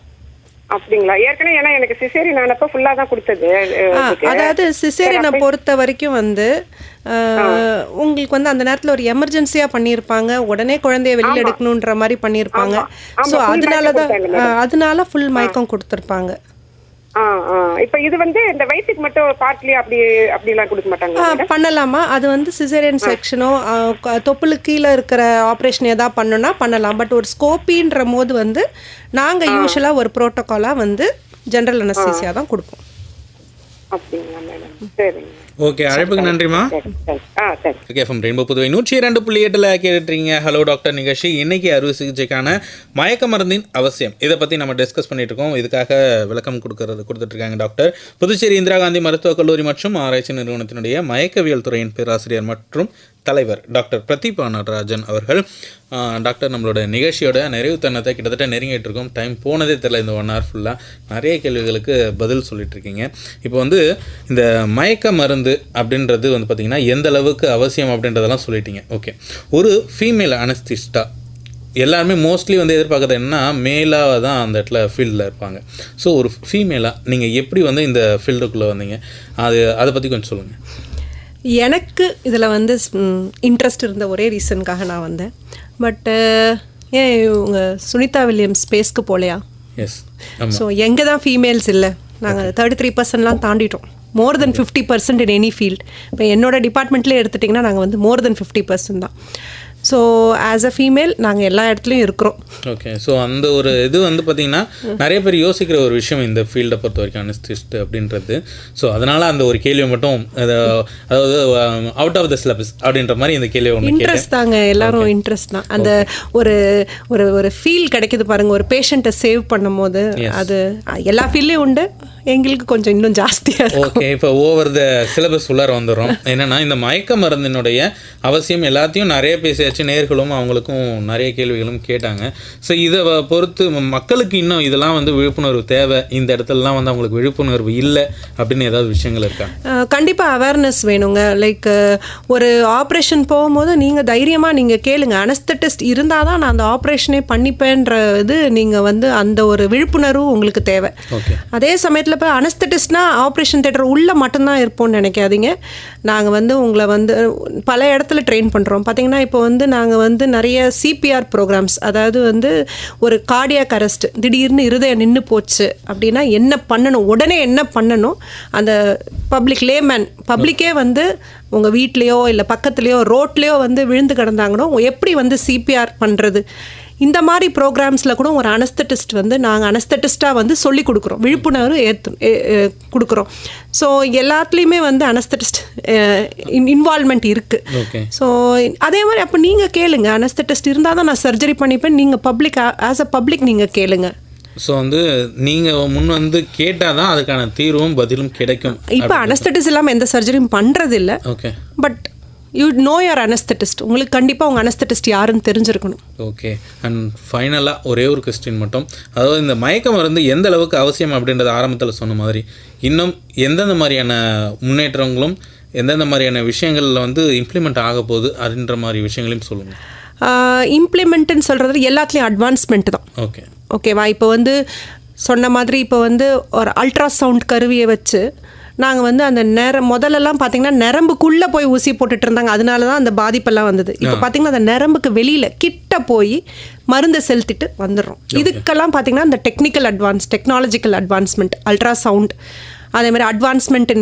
[SPEAKER 6] அப்படிங்களா? ஏற்கனவே ஏன்னா எனக்கு சிசேரியன் ஆனப்போ ஃபுல்லாக தான் கொடுத்தது.
[SPEAKER 2] அதாவது சிசேரியனை பொறுத்த வரைக்கும் வந்து உங்களுக்கு வந்து அந்த நேரத்தில் ஒரு எமர்ஜென்சியாக பண்ணியிருப்பாங்க, உடனே குழந்தைய வெளியில் எடுக்கணுன்ற மாதிரி பண்ணியிருப்பாங்க. ஸோ அதனால ஃபுல் மயக்கம் கொடுத்துருப்பாங்க.
[SPEAKER 6] இப்போ இது வந்து இந்த வயிற்றுக்கு மட்டும் பார்ட்லி அப்படிலாம் கொடுக்க மாட்டாங்க? பண்ணலாமா?
[SPEAKER 2] அது வந்து சிசேரியன் செக்ஷனோ தொப்புளுக்கு கீழே இருக்கிற ஆப்ரேஷன் ஏதாவது பண்ணணும்னா பண்ணலாம். பட் ஒரு ஸ்கோப்பின்ற போது வந்து நாங்கள் யூஸ்வலாக ஒரு ப்ரோட்டோக்காலாக வந்து ஜென்ரல் அனஸ்தீசியா தான் கொடுப்போம்.
[SPEAKER 6] அப்படிங்களா மேடம்? சரிங்க.
[SPEAKER 1] ஓகே, அழைப்புக்கு நன்றிமா. எஃப்எம் ரெயின்போ புதுவை 102.8 கேட்டுறீங்க. ஹலோ டாக்டர் நிகழ்ச்சி. இன்னைக்கு அறுவை சிகிச்சைக்கான மயக்க மருந்தின் அவசியம், இதை பற்றி நம்ம டிஸ்கஸ் பண்ணிட்டு இருக்கோம். இதுக்காக விளக்கம் கொடுத்துட்டு இருக்காங்க டாக்டர். புதுச்சேரி இந்திரா காந்தி மருத்துவக் கல்லூரி மற்றும் ஆராய்ச்சி நிறுவனத்தினுடைய மயக்கவியல் துறையின் பேராசிரியர் மற்றும் தலைவர் டாக்டர் பிரதீபா நடராஜன் அவர்கள். டாக்டர், நம்மளோட நிகழ்ச்சியோட நிறைவு தருணத்தை கிட்டத்தட்ட நெருங்கிட்டு இருக்கோம். டைம் போனதே தெரியல. இந்த 1 hour ஃபுல்லாக நிறைய கேள்விகளுக்கு பதில் சொல்லிட்டு இருக்கீங்க. இப்போ வந்து இந்த மயக்க மருந்து அப்படின்றது வந்து பார்த்திங்கன்னா எந்த அளவுக்கு அவசியம் அப்படின்றதெல்லாம் சொல்லிட்டீங்க. ஓகே, ஒரு ஃபீமேல் அனஸ்திஸ்டா எல்லாருமே மோஸ்ட்லி வந்து எதிர்பார்க்குறது என்னன்னா மேலாக தான் அந்த இடத்துல ஃபீல்டில் இருப்பாங்க. ஸோ ஒரு ஃபீமேலாக நீங்கள் எப்படி வந்து இந்த ஃபீல்டுக்குள்ளே வந்தீங்க, அதை பற்றி கொஞ்சம் சொல்லுங்கள்.
[SPEAKER 2] எனக்கு இதில் வந்து இன்ட்ரெஸ்ட் இருந்த ஒரே ரீசனுக்காக நான் வந்தேன். பட்டு ஏன் இவங்க சுனிதா வில்லியம்ஸ் ஸ்பேஸ்க்கு போகலையா?
[SPEAKER 1] எஸ்.
[SPEAKER 2] ஸோ எங்கே தான் ஃபீமேல்ஸ் இல்லை, நாங்கள் 33%லாம் தாண்டிட்டோம். மோர் தென் 50% இன் எனி ஃபீல்ட். இப்போ என்னோட டிபார்ட்மெண்ட்லேயே எடுத்துட்டிங்கன்னா நாங்கள் வந்து மோர் தென் 50% தான். ஸோ ஆஸ் அ ஃபீமேல் நாங்கள் எல்லா இடத்துலையும் இருக்கிறோம்.
[SPEAKER 1] ஓகே, ஸோ அந்த ஒரு இது வந்து பார்த்திங்கன்னா நிறைய பேர் யோசிக்கிற ஒரு விஷயம் இந்த ஃபீல்டை பொறுத்த வரைக்கும் அனஸ்திஸ்ட் அப்படின்றது. ஸோ அதனால் அந்த ஒரு கேள்வியை மட்டும் அதாவது அவுட் ஆஃப் த சிலபஸ் அப்படின்ற மாதிரி இந்த கேள்வி ஒன்று
[SPEAKER 2] இன்ட்ரெஸ்ட் தாங்க, எல்லாரும் இன்ட்ரெஸ்ட் தான். அந்த ஒரு ஒரு ஒரு ஃபீல் கிடைக்கிது பாருங்கள், ஒரு பேஷண்ட்டை சேவ் பண்ணும் போது. அது எல்லா ஃபீல்ட்லேயும் உண்டு, எங்களுக்கு கொஞ்சம் இன்னும் ஜாஸ்தியாக.
[SPEAKER 1] ஓகே, இப்போ ஓவர் த சிலபஸ் உள்ளார வந்துடும். என்னென்னா இந்த மயக்க மருந்தினுடைய அவசியம் எல்லாத்தையும் நிறைய பேசியாச்சு. நேர்களும் அவங்களுக்கும் நிறைய கேள்விகளும் கேட்டாங்க. ஸோ இதை பொறுத்து மக்களுக்கு இன்னும் இதெல்லாம் வந்து விழிப்புணர்வு தேவை, இந்த இடத்துலலாம் வந்து அவங்களுக்கு விழிப்புணர்வு இல்லை அப்படின்னு ஏதாவது விஷயங்கள் இருக்கா?
[SPEAKER 2] கண்டிப்பாக அவேர்னஸ் வேணுங்க. லைக் ஒரு ஆப்ரேஷன் போகும்போது நீங்கள் தைரியமாக நீங்கள் கேளுங்க. அனஸ்தட்டிஸ்ட் இருந்தால் தான் நான் அந்த ஆப்ரேஷனே பண்ணிப்பேன்றது நீங்கள் வந்து அந்த ஒரு விழிப்புணர்வு உங்களுக்கு தேவை. அதே சமயத்தில் இப்போ அனஸ்தட்டிஸ்ட்னா ஆப்ரேஷன் தியேட்டர் உள்ளே மட்டும்தான் இருப்போம்னு நினைக்காதீங்க. நாங்கள் வந்து உங்களை வந்து பல இடத்துல ட்ரெயின் பண்ணுறோம். பார்த்திங்கன்னா இப்போ வந்து நாங்கள் வந்து நிறைய சிபிஆர் ப்ரோக்ராம்ஸ், அதாவது வந்து ஒரு கார்டியாக் அரெஸ்ட், திடீர்னு இருதயம் நின்று போச்சு அப்படின்னா என்ன பண்ணணும், உடனே என்ன பண்ணணும், அந்த பப்ளிக்கே வந்து உங்கள் வீட்லேயோ இல்லை பக்கத்துலேயோ ரோட்லேயோ வந்து விழுந்து கிடந்தாங்கன்னா எப்படி வந்து சிபிஆர் பண்ணுறது, இந்த மாதிரி ப்ரோக்ராம்ஸில் கூட ஒரு அனஸ்தட்டிஸ்ட் வந்து நாங்கள் அனஸ்தட்டிஸ்ட்டாக வந்து சொல்லி கொடுக்குறோம், விழிப்புணர்வு கொடுக்குறோம். ஸோ எல்லாத்துலேயுமே வந்து அனஸ்தட்டிஸ்ட் இன்வால்மெண்ட் இருக்குது. ஸோ அதே மாதிரி அப்போ நீங்கள் கேளுங்க, அனஸ்தட்டிஸ்ட் இருந்தால் தான் நான் சர்ஜரி பண்ணிப்பேன், நீங்கள் பப்ளிக் ஆஸ் அ பப்ளிக் நீங்கள் கேளுங்க.
[SPEAKER 1] ஸோ வந்து நீங்கள் முன் வந்து கேட்டால் தான் அதுக்கான தீர்வும் பதிலும் கிடைக்கும்.
[SPEAKER 2] இப்போ அனஸ்தட்டிஸ்ட் இல்லாமல் எந்த சர்ஜரியும் பண்ணுறது இல்லை.
[SPEAKER 1] Okay.
[SPEAKER 2] But you know your anaesthetist. உங்களுக்கு கண்டிப்பாக உங்கள் அனஸ்தட்டிஸ்ட் யாருன்னு தெரிஞ்சிருக்கணும்.
[SPEAKER 1] ஓகே. அண்ட் ஃபைனலாக ஒரே ஒரு கொஸ்டின் மட்டும், அதாவது இந்த மயக்க மருந்து எந்த அளவுக்கு அவசியம் அப்படின்றத ஆரம்பத்தில் சொன்ன மாதிரி இன்னும் எந்தெந்த மாதிரியான முன்னேற்றங்களும் எந்தெந்த மாதிரியான விஷயங்களில் வந்து இம்ப்ளிமெண்ட் ஆக போகுது அப்படின்ற மாதிரி விஷயங்களையும் சொல்லுங்கள்.
[SPEAKER 2] இம்ப்ளிமெண்ட்டுன்னு சொல்கிறது எல்லாத்துலேயும் அட்வான்ஸ்மெண்ட் தான்.
[SPEAKER 1] ஓகே.
[SPEAKER 2] ஓகேவா? இப்போ வந்து சொன்ன மாதிரி இப்போ வந்து ஒரு அல்ட்ராசவுண்ட் கருவியை வச்சு நாங்கள் வந்து அந்த முதல்லலாம் பார்த்திங்கன்னா நரம்புக்குள்ளே போய் ஊசி போட்டுட்டு இருந்தாங்க. அதனால தான் அந்த பாதிப்பெல்லாம் வந்தது. இப்போ பார்த்திங்கன்னா அந்த நரம்புக்கு வெளியில் கிட்ட போய் மருந்தை செலுத்திட்டு வந்துடுறோம். இதுக்கெல்லாம் பார்த்திங்கன்னா இந்த டெக்னாலஜிக்கல் அட்வான்ஸ்மெண்ட், அல்ட்ராசவுண்ட், அதேமாதிரி அட்வான்ஸ்மெண்ட்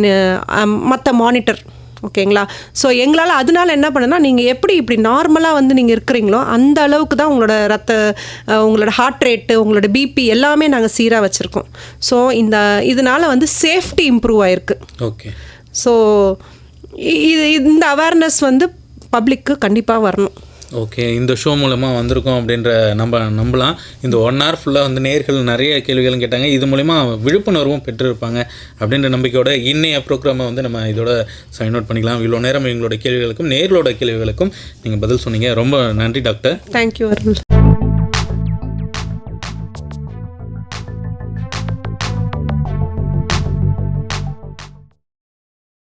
[SPEAKER 2] மற்ற மானிட்டர். ஓகேங்களா? ஸோ எங்களால் அதனால என்ன பண்ணுன்னா, நீங்கள் எப்படி இப்படி நார்மலாக வந்து நீங்கள் இருக்கிறீங்களோ அந்த அளவுக்கு தான் உங்களோட ஹார்ட் ரேட்டு, உங்களோட பிபி எல்லாமே நாங்கள் சீராக வச்சுருக்கோம். ஸோ இதனால் வந்து சேஃப்டி இம்ப்ரூவ் ஆகிருக்கு.
[SPEAKER 1] ஓகே.
[SPEAKER 2] ஸோ இந்த அவேர்னஸ் வந்து பப்ளிக்கு கண்டிப்பாக வரணும்.
[SPEAKER 1] ஓகே. இந்த ஷோ மூலமாக வந்திருக்கோம் அப்படின்ற நம்பலாம். இந்த 1 hour ஃபுல்லாக வந்து நேர்கள் நிறைய கேள்விகளும் கேட்டாங்க. இது மூலிமா விழிப்புணர்வும் பெற்றிருப்பாங்க அப்படின்ற நம்பிக்கையோட இன்னைய ப்ரோக்ராமை வந்து நம்ம இதோட சைன் அவுட் பண்ணிக்கலாம். இவ்வளோ நேரம் எங்களோட கேள்விகளுக்கும் நேர்களோட கேள்விகளுக்கும் நீங்கள் பதில் சொன்னீங்க. ரொம்ப நன்றி டாக்டர்.
[SPEAKER 2] தேங்க்யூ அருள்.